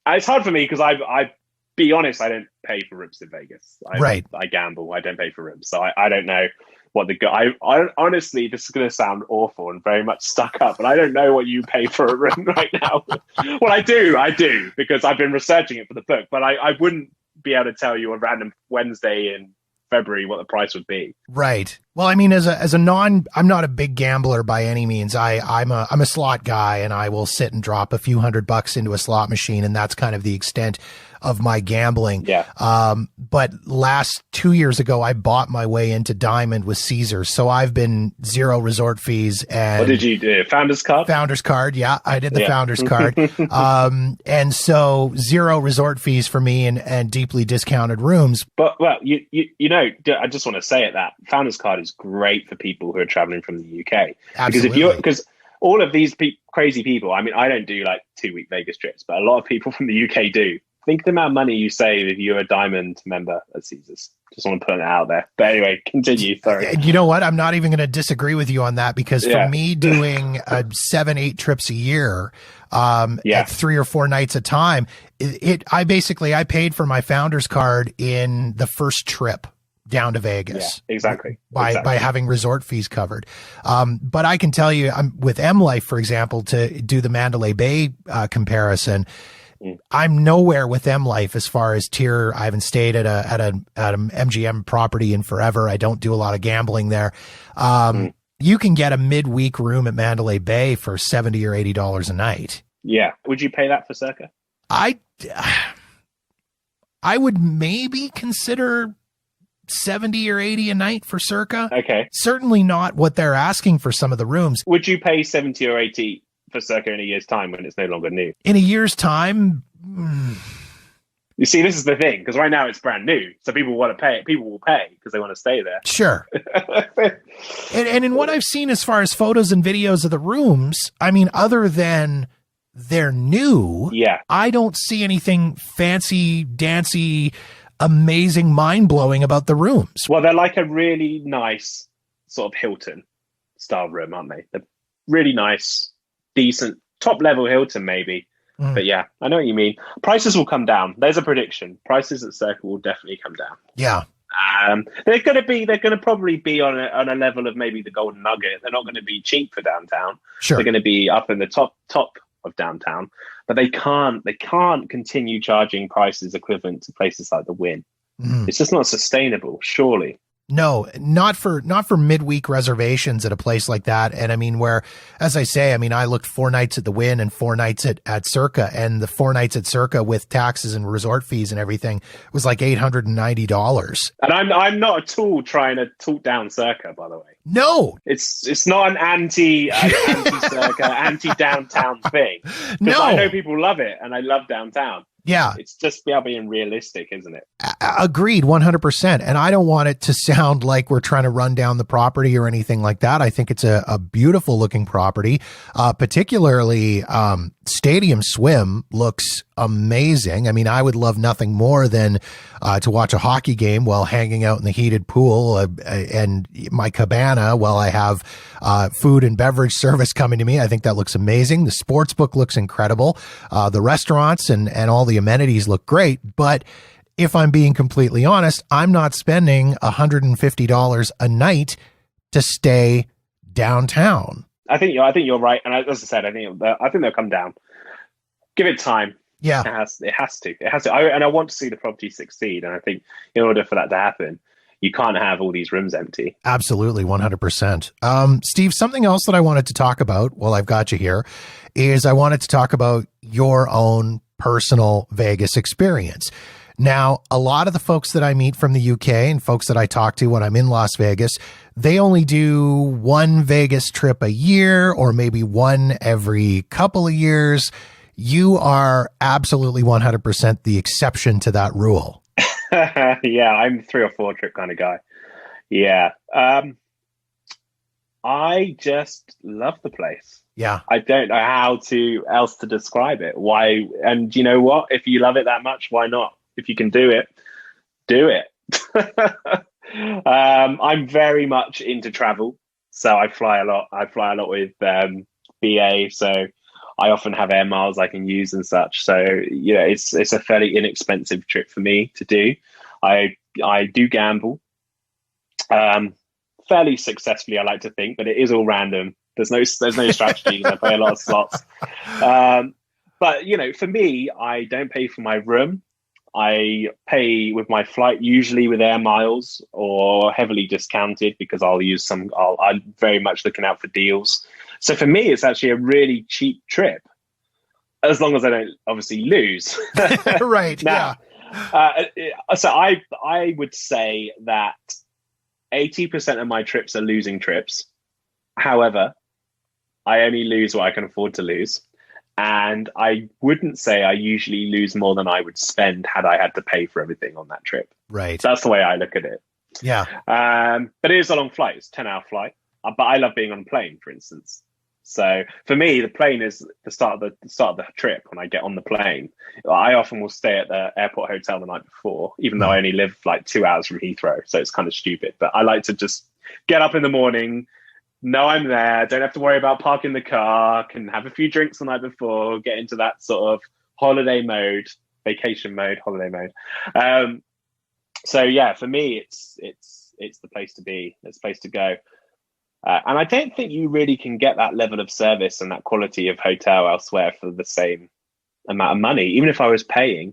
Speaker 2: it's hard for me because I be honest, I don't pay for rooms in Vegas. I gamble. I don't pay for rooms. So I don't know what I honestly, this is going to sound awful and very much stuck up, but I don't know what you pay for a room right now. Well, I do because I've been researching it for the book, but I wouldn't be able to tell you a random Wednesday in February what the price would be.
Speaker 1: Right. Well, I mean, I'm not a big gambler by any means. I'm a slot guy, and I will sit and drop a few $100 into a slot machine, and that's kind of the extent of my gambling.
Speaker 2: Yeah.
Speaker 1: But 2 years ago, I bought my way into Diamond with Caesars, so I've been zero resort fees. And
Speaker 2: what did you do? Founders card?
Speaker 1: Founders card. Yeah, I did the Founders card. And so zero resort fees for me and deeply discounted rooms.
Speaker 2: But well, you know, I just want to say it that Founders card is great for people who are traveling from the UK.
Speaker 1: Absolutely.
Speaker 2: Because all of these crazy people, I mean, I don't do like 2-week Vegas trips, but a lot of people from the UK do. Think the amount of money you save if you're a Diamond member at Caesars. Just want to put it out there. But anyway, continue. Sorry.
Speaker 1: You know what? I'm not even going to disagree with you on that because for me doing 7-8 trips a year, at 3 or 4 nights a time, I paid for my Founders card in the first trip down to Vegas.
Speaker 2: Yeah, exactly.
Speaker 1: By having resort fees covered. But I can tell you, with M Life, for example, to do the Mandalay Bay comparison, I'm nowhere with M Life as far as tier. I haven't stayed at an MGM property in forever. I don't do a lot of gambling there. You can get a midweek room at Mandalay Bay for $70 or $80 a night.
Speaker 2: Yeah. Would you pay that for Circa?
Speaker 1: I would maybe consider 70 or 80 a night for Circa.
Speaker 2: Okay.
Speaker 1: Certainly not what they're asking for some of the rooms.
Speaker 2: Would you pay 70 or 80 for Circa in a year's time when it's no longer new?
Speaker 1: In a year's time?
Speaker 2: You see, this is the thing, because right now it's brand new. So people want to pay. People will pay because they want to stay there.
Speaker 1: Sure. and in what I've seen as far as photos and videos of the rooms, I mean, other than they're new, I don't see anything fancy, dancy, amazing, mind-blowing about the rooms.
Speaker 2: Well, they're like a really nice sort of Hilton style room, aren't they? really nice, decent, top level Hilton maybe. But yeah, I know what you mean. Prices will come down. There's a prediction. Prices at Circa will definitely come down.
Speaker 1: Yeah.
Speaker 2: They're going to probably be on a level of maybe the Golden Nugget. They're not going to be cheap for downtown.
Speaker 1: Sure.
Speaker 2: They're going to be up in the top of downtown, but they can't continue charging prices equivalent to places like the Wynn. It's just not sustainable, surely.
Speaker 1: No, not for midweek reservations at a place like that. And I mean, where, as I say, I mean, I looked 4 nights at the Wynn and 4 nights at Circa, and the 4 nights at Circa with taxes and resort fees and everything was like $890.
Speaker 2: And I'm not at all trying to talk down Circa, by the way.
Speaker 1: No,
Speaker 2: it's not an anti-Circa, anti-downtown thing.
Speaker 1: No,
Speaker 2: I know people love it, and I love downtown.
Speaker 1: Yeah.
Speaker 2: It's just about being realistic, isn't it?
Speaker 1: Agreed, 100%. And I don't want it to sound like we're trying to run down the property or anything like that. I think it's a beautiful looking property. Particularly, Stadium Swim looks amazing. I mean, I would love nothing more than to watch a hockey game while hanging out in the heated pool and my cabana while I have food and beverage service coming to me. I think that looks amazing. The sports book looks incredible. The restaurants and all the amenities look great. But if I'm being completely honest, I'm not spending $150 a night to stay downtown.
Speaker 2: I think you're right. And as I said, I think they'll come down. Give it time.
Speaker 1: Yeah,
Speaker 2: it has to. And I want to see the property succeed. And I think in order for that to happen, you can't have all these rooms empty.
Speaker 1: Absolutely, 100%. Steve, something else that I wanted to talk about while I've got you here is I wanted to talk about your own personal Vegas experience. Now, a lot of the folks that I meet from the UK and folks that I talk to when I'm in Las Vegas, they only do one Vegas trip a year or maybe one every couple of years. You are absolutely 100% the exception to that rule.
Speaker 2: Yeah, I'm 3 or 4 trip kind of guy. Yeah. I just love the place.
Speaker 1: Yeah.
Speaker 2: I don't know how else to describe it. Why? And you know what? If you love it that much, why not? If you can do it, do it. I'm very much into travel. So I fly a lot. I fly a lot with BA. So I often have air miles I can use and such. So, you know, it's a fairly inexpensive trip for me to do. I do gamble fairly successfully, I like to think, but it is all random. There's no strategies. I play a lot of slots. But, you know, for me, I don't pay for my room. I pay with my flight, usually with air miles or heavily discounted because I'm very much looking out for deals. So for me, it's actually a really cheap trip, as long as I don't obviously lose.
Speaker 1: Right.
Speaker 2: Now, so I would say that 80% of my trips are losing trips. However, I only lose what I can afford to lose. And I wouldn't say I usually lose more than I would spend had I had to pay for everything on that trip.
Speaker 1: Right.
Speaker 2: So that's the way I look at it.
Speaker 1: Yeah.
Speaker 2: But it is a long flight. It's a 10-hour flight. But I love being on a plane, for instance. So for me, the plane is the start of the trip. When I get on the plane, I often will stay at the airport hotel the night before, even though I only live like 2 hours from Heathrow. So it's kind of stupid. But I like to just get up in the morning, know I'm there, don't have to worry about parking the car, can have a few drinks the night before, get into that sort of holiday mode, vacation mode, holiday mode. So yeah, for me, it's the place to be. It's the place to go. And I don't think you really can get that level of service and that quality of hotel elsewhere for the same amount of money. Even if I was paying,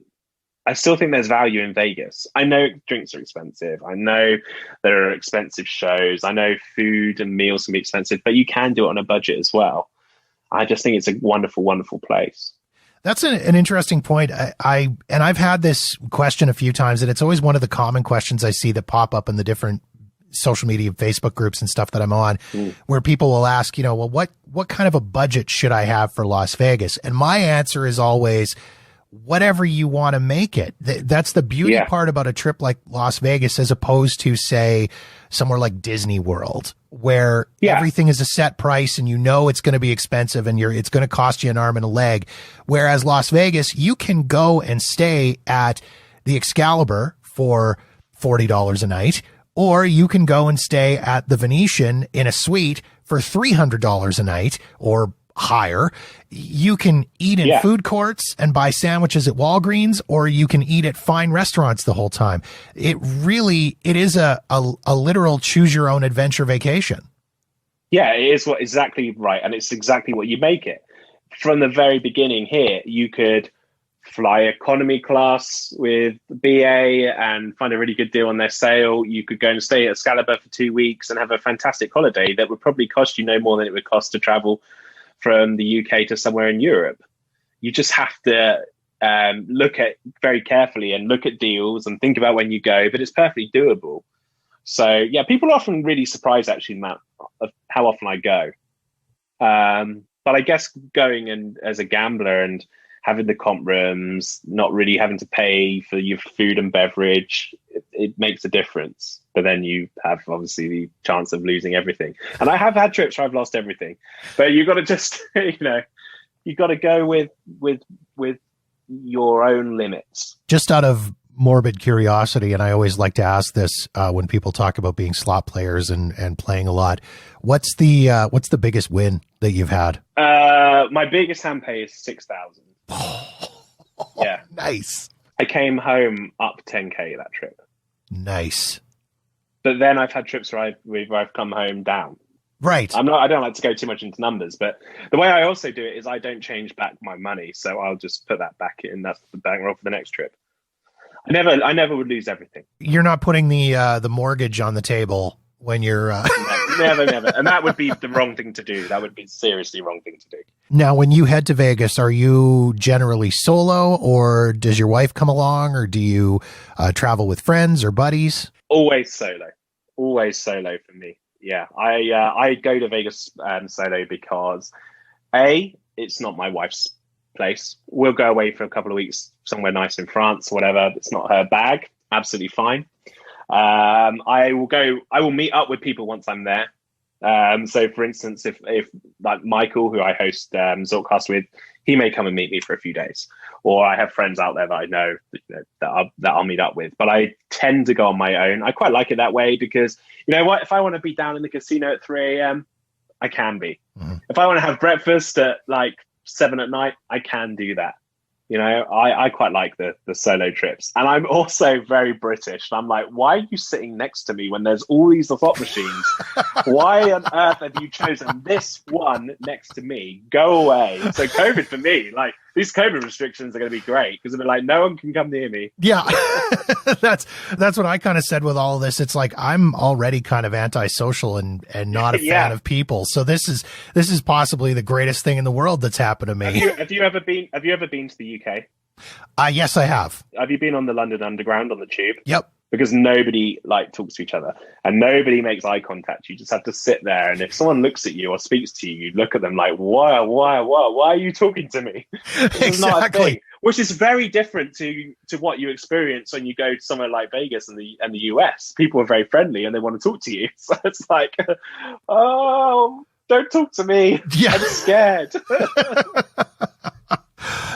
Speaker 2: I still think there's value in Vegas. I know drinks are expensive. I know there are expensive shows. I know food and meals can be expensive, but you can do it on a budget as well. I just think it's a wonderful, wonderful place.
Speaker 1: That's an interesting point. I've had this question a few times, and it's always one of the common questions I see that pop up in the different social media, Facebook groups and stuff that I'm on, where people will ask, well, what kind of a budget should I have for Las Vegas? And my answer is always, whatever you want to make it. That's the beauty part about a trip like Las Vegas, as opposed to, say, somewhere like Disney World, where everything is a set price and it's going to be expensive and it's going to cost you an arm and a leg. Whereas Las Vegas, you can go and stay at the Excalibur for $40 a night, Or you can go and stay at the Venetian in a suite for $300 a night or higher. You can eat in food courts and buy sandwiches at Walgreens, or you can eat at fine restaurants the whole time. It is a literal choose your own adventure vacation.
Speaker 2: Yeah, it is exactly right. And it's exactly what you make it. From the very beginning here, you could fly economy class with BA and find a really good deal on their sale. You could go and stay at Excalibur for 2 weeks and have a fantastic holiday that would probably cost you no more than it would cost to travel from the UK to somewhere in Europe. You just have to look at very carefully and look at deals and think about when you go, but it's perfectly doable. So yeah, people are often really surprised actually, Matt, of how often I go. But I guess going and as a gambler and having the comp rooms, not really having to pay for your food and beverage, it makes a difference. But then you have obviously the chance of losing everything. And I have had trips where I've lost everything. But you've got to just, you've got to go with your own limits.
Speaker 1: Just out of morbid curiosity, and I always like to ask this when people talk about being slot players and playing a lot, what's the biggest win that you've had?
Speaker 2: My biggest hand pay is 6,000. Yeah,
Speaker 1: nice.
Speaker 2: I came home up 10K that trip.
Speaker 1: Nice.
Speaker 2: But then I've had trips where I've come home down.
Speaker 1: Right.
Speaker 2: I don't like to go too much into numbers, but the way I also do it is I don't change back my money, so I'll just put that back in. That's the bankroll for the next trip. I never would lose everything.
Speaker 1: You're not putting the mortgage on the table when you're
Speaker 2: never. And that would be the wrong thing to do. That would be seriously wrong thing to do.
Speaker 1: Now, when you head to Vegas, are you generally solo, or does your wife come along, or do you travel with friends or buddies?
Speaker 2: Always solo for me. Yeah. I go to Vegas solo because it's not my wife's place. We'll go away for a couple of weeks somewhere nice in France, whatever. It's not her bag. Absolutely fine. I will meet up with people once I'm there. So for instance, if like Michael, who I host Zorkcast with, he may come and meet me for a few days, or I have friends out there that I know, that I'll meet up with. But I tend to go on my own. I quite like it that way because, you know what, if I want to be down in the casino at 3 a.m., I can be. Mm-hmm. If I want to have breakfast at like 7 at night, I can do that. You know, I quite like the solo trips. And I'm also very British. I'm like, why are you sitting next to me when there's all these slot machines? Why on earth have you chosen this one next to me? Go away. So COVID for me, like these COVID restrictions are going to be great because they're like, no one can come near me.
Speaker 1: Yeah, that's what I kind of said with all of this. It's like I'm already kind of antisocial and not a fan of people. So this is possibly the greatest thing in the world that's happened to me.
Speaker 2: Have you ever been to the UK?
Speaker 1: Yes, I have.
Speaker 2: Have you been on the London Underground on the tube?
Speaker 1: Yep.
Speaker 2: Because nobody talks to each other and nobody makes eye contact. You just have to sit there, and if someone looks at you or speaks to you, you look at them like, why are you talking to me? This is not a thing. Which is very different to what you experience when you go to somewhere like Vegas and the US. People are very friendly and they want to talk to you. So it's like, oh, don't talk to me. Yeah. I'm scared.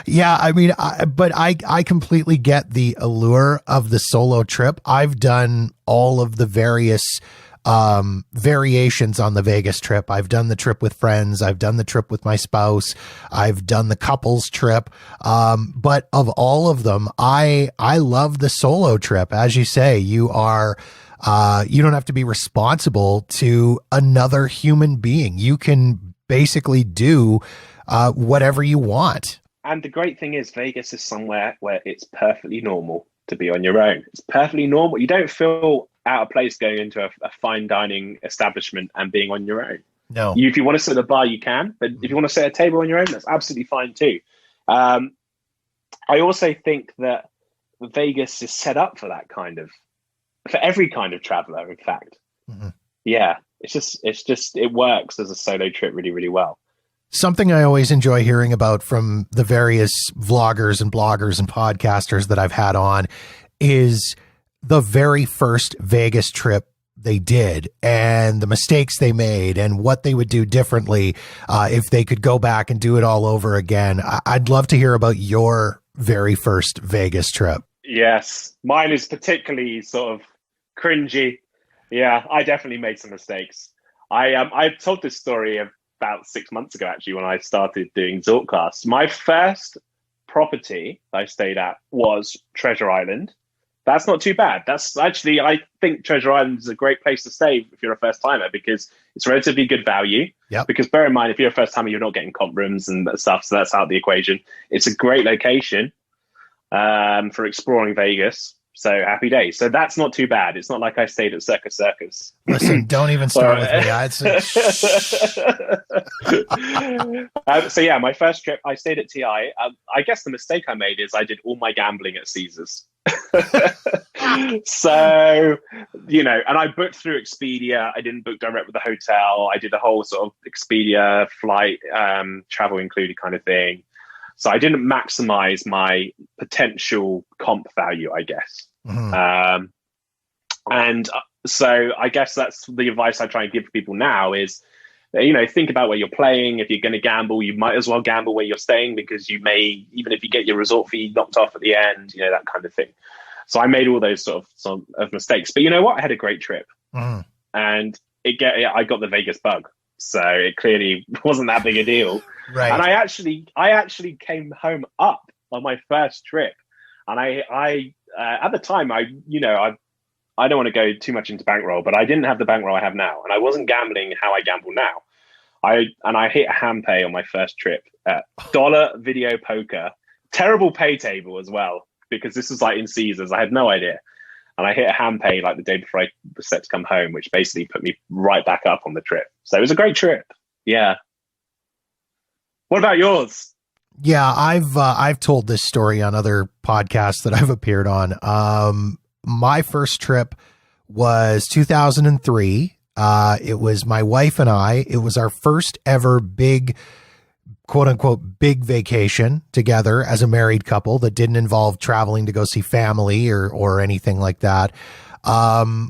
Speaker 1: Yeah, I mean, I completely get the allure of the solo trip. I've done all of the various variations on the Vegas trip. I've done the trip with friends. I've done the trip with my spouse. I've done the couples trip. But of all of them, I love the solo trip. As you say, you don't have to be responsible to another human being. You can basically do whatever you want.
Speaker 2: And the great thing is Vegas is somewhere where it's perfectly normal to be on your own. It's perfectly normal. You don't feel out of place going into a fine dining establishment and being on your own.
Speaker 1: No.
Speaker 2: If you want to sit at a bar, you can. But if you want to sit at a table on your own, that's absolutely fine too. I also think that Vegas is set up for for every kind of traveler, in fact. Mm-hmm. Yeah, it works as a solo trip really, really well.
Speaker 1: Something I always enjoy hearing about from the various vloggers and bloggers and podcasters that I've had on is the very first Vegas trip they did and the mistakes they made and what they would do differently if they could go back and do it all over again. I'd love to hear about your very first Vegas trip.
Speaker 2: Yes, mine is particularly sort of cringy. Yeah, I definitely made some mistakes. I told this story about 6 months ago, actually, when I started doing Zortcast. My first property I stayed at was Treasure Island. That's not too bad. That's actually, I think Treasure Island is a great place to stay if you're a first timer because it's relatively good value.
Speaker 1: Yep.
Speaker 2: Because bear in mind, if you're a first timer, you're not getting comp rooms and stuff, so that's out of the equation. It's a great location for exploring Vegas. So happy days. So that's not too bad. It's not like I stayed at Circus Circus.
Speaker 1: Listen, don't even start with me. I'd say.
Speaker 2: So yeah, my first trip, I stayed at TI. I guess the mistake I made is I did all my gambling at Caesars. So, and I booked through Expedia. I didn't book direct with the hotel. I did a whole sort of Expedia flight, travel included kind of thing. So I didn't maximize my potential comp value, I guess. Mm-hmm. And so I guess that's the advice I try and give people now is, think about where you're playing. If you're going to gamble, you might as well gamble where you're staying because you may, even if you get your resort fee knocked off at the end, that kind of thing. So I made all those sort of mistakes. But you know what? I had a great trip. Mm. And I got the Vegas bug. So it clearly wasn't that big a deal. Right. And I actually came home up on my first trip. And I at the time, I don't want to go too much into bankroll, but I didn't have the bankroll I have now. And I wasn't gambling how I gamble now. I hit a hand pay on my first trip at Dollar Video Poker. Terrible pay table as well, because this was like in Caesars. I had no idea. And I hit a hand pay like the day before I was set to come home, which basically put me right back up on the trip. So it was a great trip. Yeah. What about yours?
Speaker 1: Yeah, I've told this story on other podcasts that I've appeared on. My first trip was 2003. It was my wife and I. It was our first ever big, quote unquote, big vacation together as a married couple that didn't involve traveling to go see family or anything like that.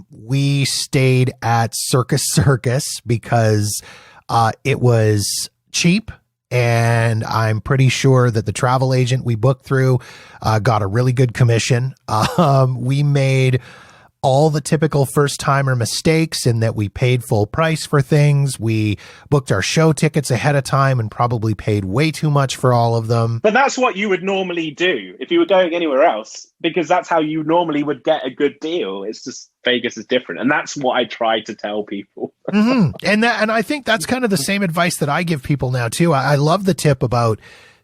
Speaker 1: We stayed at Circus because it was cheap. And I'm pretty sure that the travel agent we booked through got a really good commission. We made all the typical first timer mistakes in that we paid full price for things. We booked our show tickets ahead of time and probably paid way too much for all of them.
Speaker 2: But that's what you would normally do if you were going anywhere else, because that's how you normally would get a good deal. It's just Vegas is different. And that's what I try to tell people.
Speaker 1: Mm-hmm. And I think that's kind of the same advice that I give people now too. I love the tip about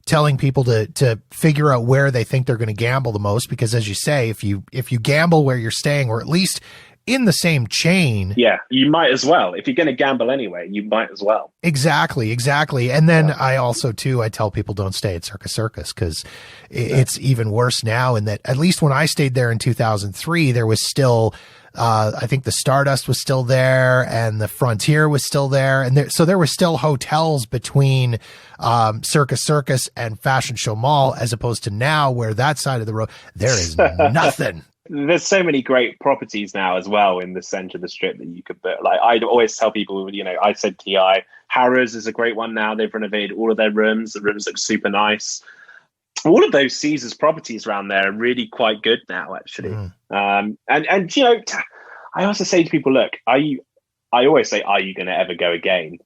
Speaker 1: telling people to figure out where they think they're going to gamble the most, because as you say, if you gamble where you're staying, or at least in the same chain.
Speaker 2: Yeah, you might as well. If you're going to gamble anyway, you might as well.
Speaker 1: Exactly. And then I also too, I tell people don't stay at Circus because it's even worse now in that, at least when I stayed there in 2003, there was still, I think the Stardust was still there and the Frontier was still there. And so there were still hotels between Circus and Fashion Show Mall, as opposed to now where that side of the road, there is nothing.
Speaker 2: There's so many great properties now as well in the center of the strip that you could book. Like I'd always tell people, I said TI. Harrah's is a great one now. They've renovated all of their rooms. The rooms look super nice. All of those Caesars properties around there are really quite good now, actually. And I also say to people, look, I always say, are you going to ever go again?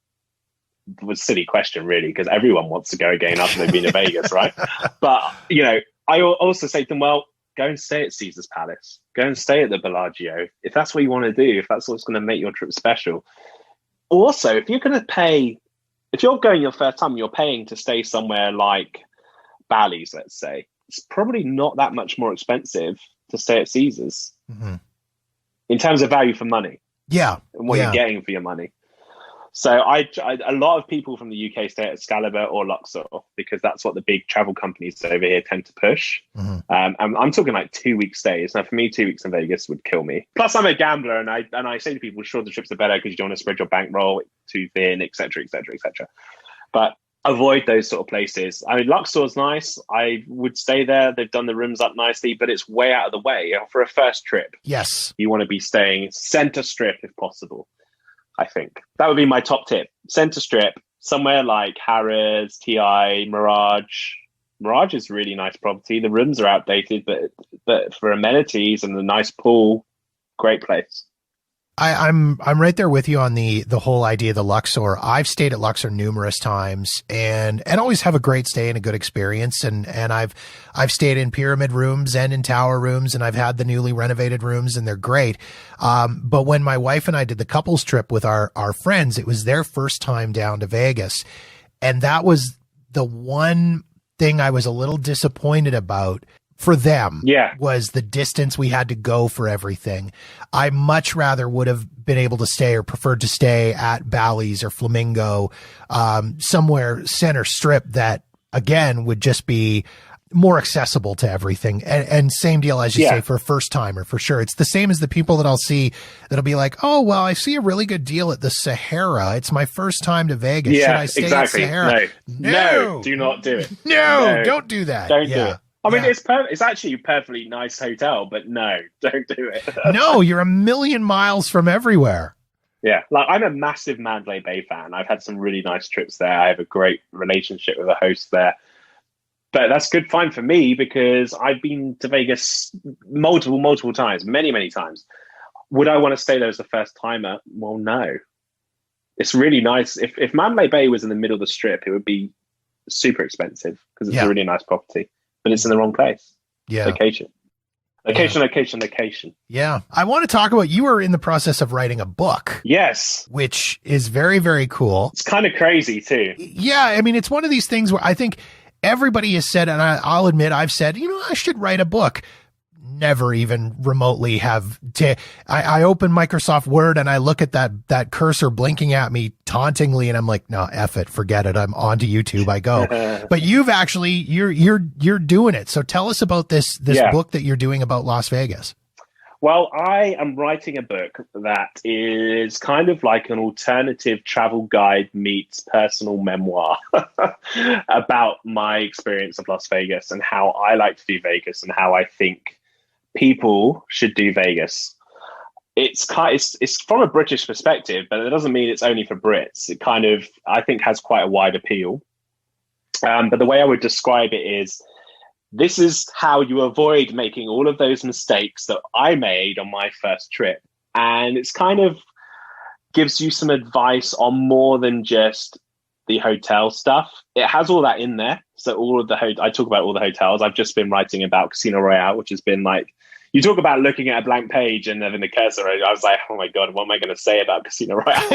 Speaker 2: It was a silly question, really, because everyone wants to go again after they've been to Vegas, right? But, I also say to them, well, go and stay at Caesar's Palace. Go and stay at the Bellagio. If that's what you want to do, if that's what's going to make your trip special. Also, if you're going your first time, you're paying to stay somewhere like Bally's, let's say, it's probably not that much more expensive to stay at Caesar's in terms of value for money.
Speaker 1: Yeah.
Speaker 2: And what you're getting for your money. So a lot of people from the UK stay at Excalibur or Luxor because that's what the big travel companies over here tend to push. And I'm talking like 2 week stays. Now, for me, 2 weeks in Vegas would kill me. Plus, I'm a gambler, and I say to people, shorter trips are better because you don't want to spread your bankroll too thin, etc., etc., etc. But avoid those sort of places. I mean, Luxor's nice. I would stay there. They've done the rooms up nicely, but it's way out of the way for a first trip.
Speaker 1: Yes,
Speaker 2: you want to be staying center strip if possible. I think that would be my top tip. Center strip, somewhere like Harrah's, TI, Mirage. Mirage is a really nice property. The rooms are outdated, but for amenities and the nice pool, great place.
Speaker 1: I'm right there with you on the whole idea of the Luxor. I've stayed at Luxor numerous times and always have a great stay and a good experience. And I've stayed in pyramid rooms and in tower rooms, and I've had the newly renovated rooms, and they're great. But when my wife and I did the couples trip with our friends, it was their first time down to Vegas. And that was the one thing I was a little disappointed about for them. Was the distance we had to go for everything. I much rather would have been able to stay or preferred to stay at Bally's or Flamingo, somewhere center strip that again would just be more accessible to everything. And same deal, as you say, for a first timer, for sure. It's the same as the people that I'll see that'll be like, oh, well, I see a really good deal at the Sahara. It's my first time to Vegas. Should I stay at Sahara?
Speaker 2: No, do not do it.
Speaker 1: No, don't do that.
Speaker 2: Don't do it. I mean, it's actually a perfectly nice hotel, but no, don't do it.
Speaker 1: No, you're a million miles from everywhere.
Speaker 2: Yeah, like I'm a massive Mandalay Bay fan. I've had some really nice trips there. I have a great relationship with a host there. But that's good, fine for me, because I've been to Vegas multiple times, many times. Would I want to stay there as a first timer? Well, no. It's really nice. If Mandalay Bay was in the middle of the strip, it would be super expensive because it's a really nice property. But it's in the wrong place. Location. Yeah.
Speaker 1: I want to talk about, you are in the process of writing a book.
Speaker 2: Yes.
Speaker 1: Which is very, very cool.
Speaker 2: It's kind of crazy too.
Speaker 1: Yeah. I mean, it's one of these things where I think everybody has said, and I'll admit I've said, I should write a book. Never even remotely have I open Microsoft Word and I look at that cursor blinking at me tauntingly, and I'm like, no, F it, forget it. I'm on to YouTube. I go. But you've actually, you're doing it. So tell us about this book that you're doing about Las Vegas.
Speaker 2: Well, I am writing a book that is kind of like an alternative travel guide meets personal memoir about my experience of Las Vegas and how I like to do Vegas and how I think people should do Vegas. It's from a British perspective, but it doesn't mean it's only for Brits. It kind of, I think, has quite a wide appeal. But the way I would describe it is, this is how you avoid making all of those mistakes that I made on my first trip. And it's kind of gives you some advice on more than just the hotel stuff. It has all that in there. So all of the I talk about all the hotels. I've just been writing about Casino Royale, which has been like, you talk about looking at a blank page and having the cursor. I was like, oh my God, what am I going to say about Casino Royale?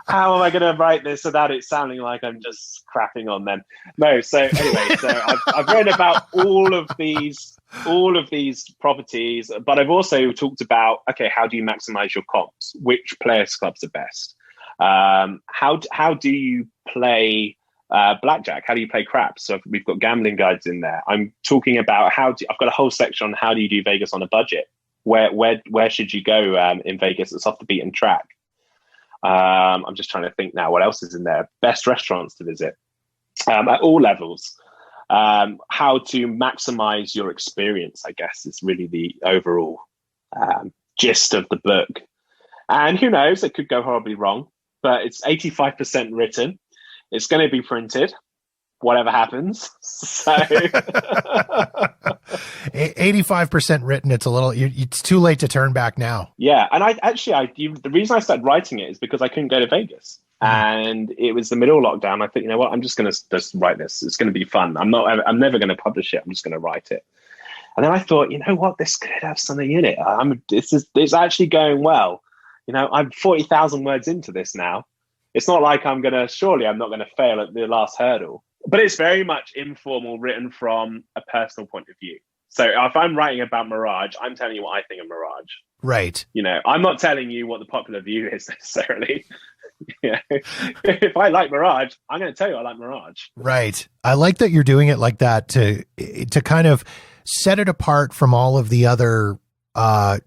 Speaker 2: How am I going to write this without it sounding like I'm just crapping on them? No. So anyway, I've written about all of these properties, but I've also talked about, okay, how do you maximize your comps? Which players clubs are best? How do you play blackjack? How do you play craps? So we've got gambling guides in there. I'm talking about I've got a whole section on how do you do Vegas on a budget? Where should you go in Vegas that's off the beaten track? I'm just trying to think now what else is in there. Best restaurants to visit at all levels. How to maximize your experience, I guess, is really the overall gist of the book. And who knows, it could go horribly wrong, but it's 85% written. It's going to be printed, whatever happens. So
Speaker 1: 85% written. It's it's too late to turn back now.
Speaker 2: Yeah. And the reason I started writing it is because I couldn't go to Vegas and it was the middle of lockdown. I thought, you know what, I'm just going to just write this. It's going to be fun. I'm never going to publish it. I'm just going to write it. And then I thought, you know what, this could have something in it. It's actually going well. I'm 40,000 words into this now. It's not like I'm not going to fail at the last hurdle, but it's very much informal, written from a personal point of view. So if I'm writing about Mirage, I'm telling you what I think of Mirage.
Speaker 1: Right.
Speaker 2: I'm not telling you what the popular view is necessarily. If I like Mirage, I'm going to tell you I like Mirage.
Speaker 1: Right. I like that you're doing it like that to kind of set it apart from all of the other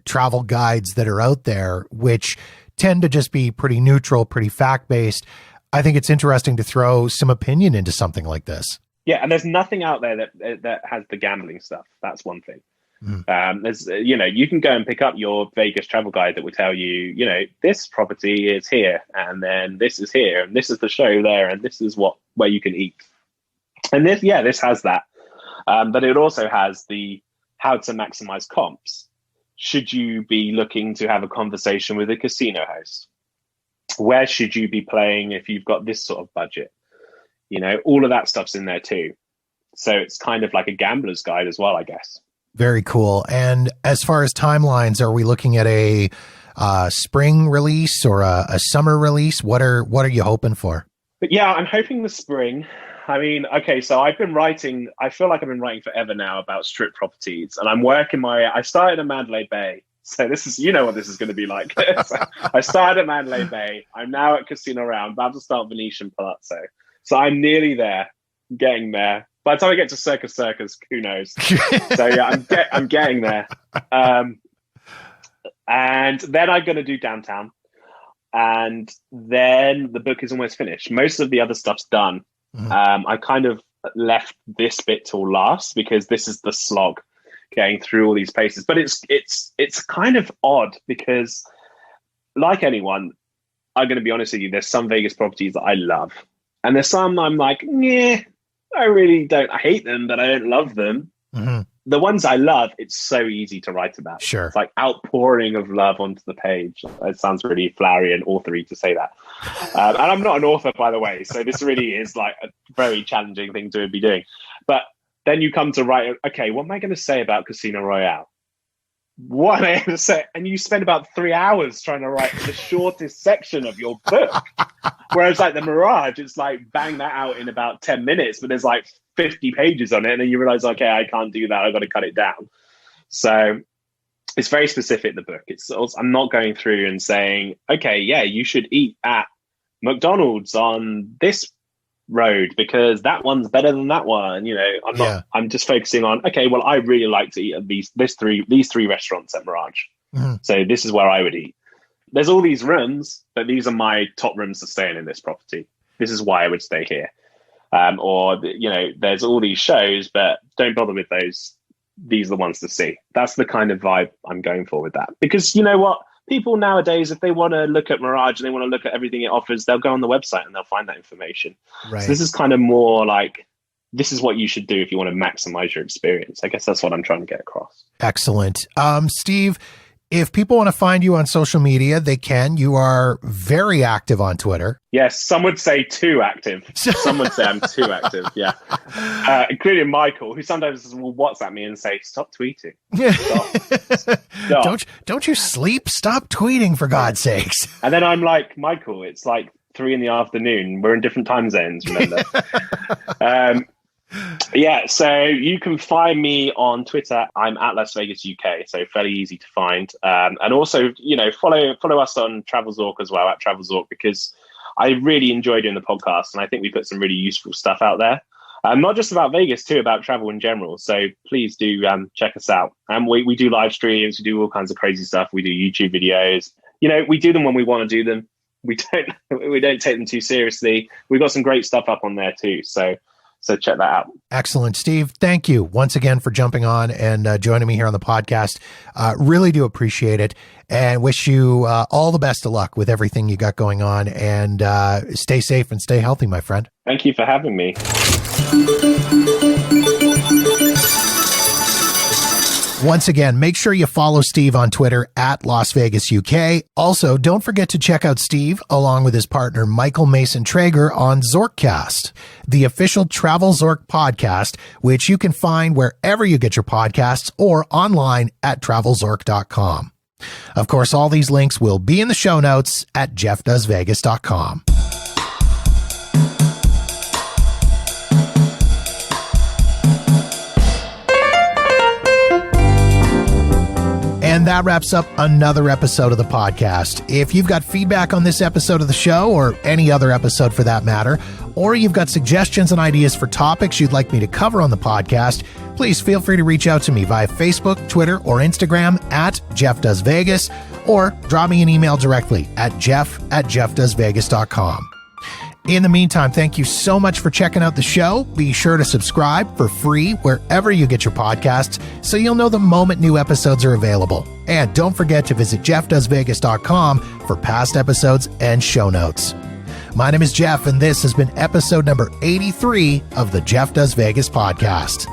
Speaker 1: travel guides that are out there, which tend to just be pretty neutral, pretty fact-based. I think it's interesting to throw some opinion into something like this.
Speaker 2: Yeah, and there's nothing out there that has the gambling stuff. That's one thing. There's, you can go and pick up your Vegas travel guide that will tell you, this property is here, and then this is here, and this is the show there, and this is where you can eat. And this has that, but it also has the how to maximize comps. should you be looking to have a conversation with a casino host? Where should you be playing if you've got this sort of budget? You know, all of that stuff's in there too. So it's kind of like a gambler's guide as well, I guess.
Speaker 1: Very cool. And as far as timelines, are we looking at a spring release or a summer release? What are you hoping for?
Speaker 2: But yeah, I'm hoping the spring. I mean, okay, so I feel like I've been writing forever now about strip properties, and I'm working I started at Mandalay Bay. So this is, you know what this is going to be like. So I started at Mandalay Bay. I'm now at Casino Row. I'm about to start Venetian Palazzo. So I'm nearly there, getting there. By the time I get to Circus, who knows? So yeah, I'm getting there. And then I'm going to do downtown. And then the book is almost finished. Most of the other stuff's done. Mm-hmm. I kind of left this bit till last because this is the slog, getting through all these places. But it's kind of odd because, like anyone, I'm going to be honest with you, there's some Vegas properties that I love. And there's some I'm like, yeah, I really don't. I hate them, but I don't love them. Mm-hmm. The ones I love, it's so easy to write about.
Speaker 1: Sure.
Speaker 2: It's like outpouring of love onto the page. It sounds really flowery and authory to say that. And I'm not an author, by the way. So this really is like a very challenging thing to be doing. But then you come to write, okay, what am I going to say about Casino Royale? What am I going to say? And you spend about 3 hours trying to write the shortest section of your book. Whereas like the Mirage, it's like bang that out in about 10 minutes, but there's like 50 pages on it. And then you realize, okay, I can't do that. I've got to cut it down. So it's very specific, the book. I'm not going through and saying, okay, yeah, you should eat at McDonald's on this road because that one's better than that one. You know, I'm just focusing on, okay, well, I really like to eat at these three restaurants at Mirage. Mm-hmm. So this is where I would eat. There's all these rooms, but these are my top rooms to stay in this property. This is why I would stay here. Or, you know, there's all these shows, but don't bother with those. These are the ones to see. That's the kind of vibe I'm going for with that. Because you know what? People nowadays, if they want to look at Mirage and they want to look at everything it offers, they'll go on the website and they'll find that information. Right. So this is kind of more like, this is what you should do if you want to maximize your experience. I guess that's what I'm trying to get across. Excellent.
Speaker 1: Steve, if people want to find you on social media, they can. You are very active on Twitter.
Speaker 2: Yes, some would say too active. Some would say I'm too active, yeah. Including Michael, who sometimes will WhatsApp me and say, stop tweeting. Stop.
Speaker 1: Don't you sleep? Stop tweeting, for God's sakes.
Speaker 2: And then I'm like, Michael, it's like 3 PM. We're in different time zones, remember? Yeah, so you can find me on Twitter. I'm at Las Vegas UK, so fairly easy to find. And also, you know, follow us on TravelZork as well, at TravelZork, because I really enjoy doing the podcast, and I think we put some really useful stuff out there. Not just about Vegas, too, about travel in general. So please do check us out. And we do live streams, we do all kinds of crazy stuff. We do YouTube videos. You know, we do them when we want to do them. We don't take them too seriously. We've got some great stuff up on there too. So check that out.
Speaker 1: Excellent. Steve, thank you once again for jumping on and joining me here on the podcast. Really do appreciate it and wish you all the best of luck with everything you got going on, and stay safe and stay healthy, my friend.
Speaker 2: Thank you for having me.
Speaker 1: Once again, make sure you follow Steve on Twitter at Las Vegas UK. Also, don't forget to check out Steve along with his partner Michael Mason Traeger on Zorkcast, the official Travel Zork podcast, which you can find wherever you get your podcasts or online at travelzork.com. Of course, all these links will be in the show notes at jeffdoesvegas.com. And that wraps up another episode of the podcast. If you've got feedback on this episode of the show, or any other episode for that matter, or you've got suggestions and ideas for topics you'd like me to cover on the podcast, please feel free to reach out to me via Facebook, Twitter, or Instagram at JeffDoesVegas, or drop me an email directly at jeff@jeffdoesvegas.com. In the meantime, thank you so much for checking out the show. Be sure to subscribe for free wherever you get your podcasts so you'll know the moment new episodes are available. And don't forget to visit jeffdoesvegas.com for past episodes and show notes. My name is Jeff, and this has been episode number 83 of the Jeff Does Vegas podcast.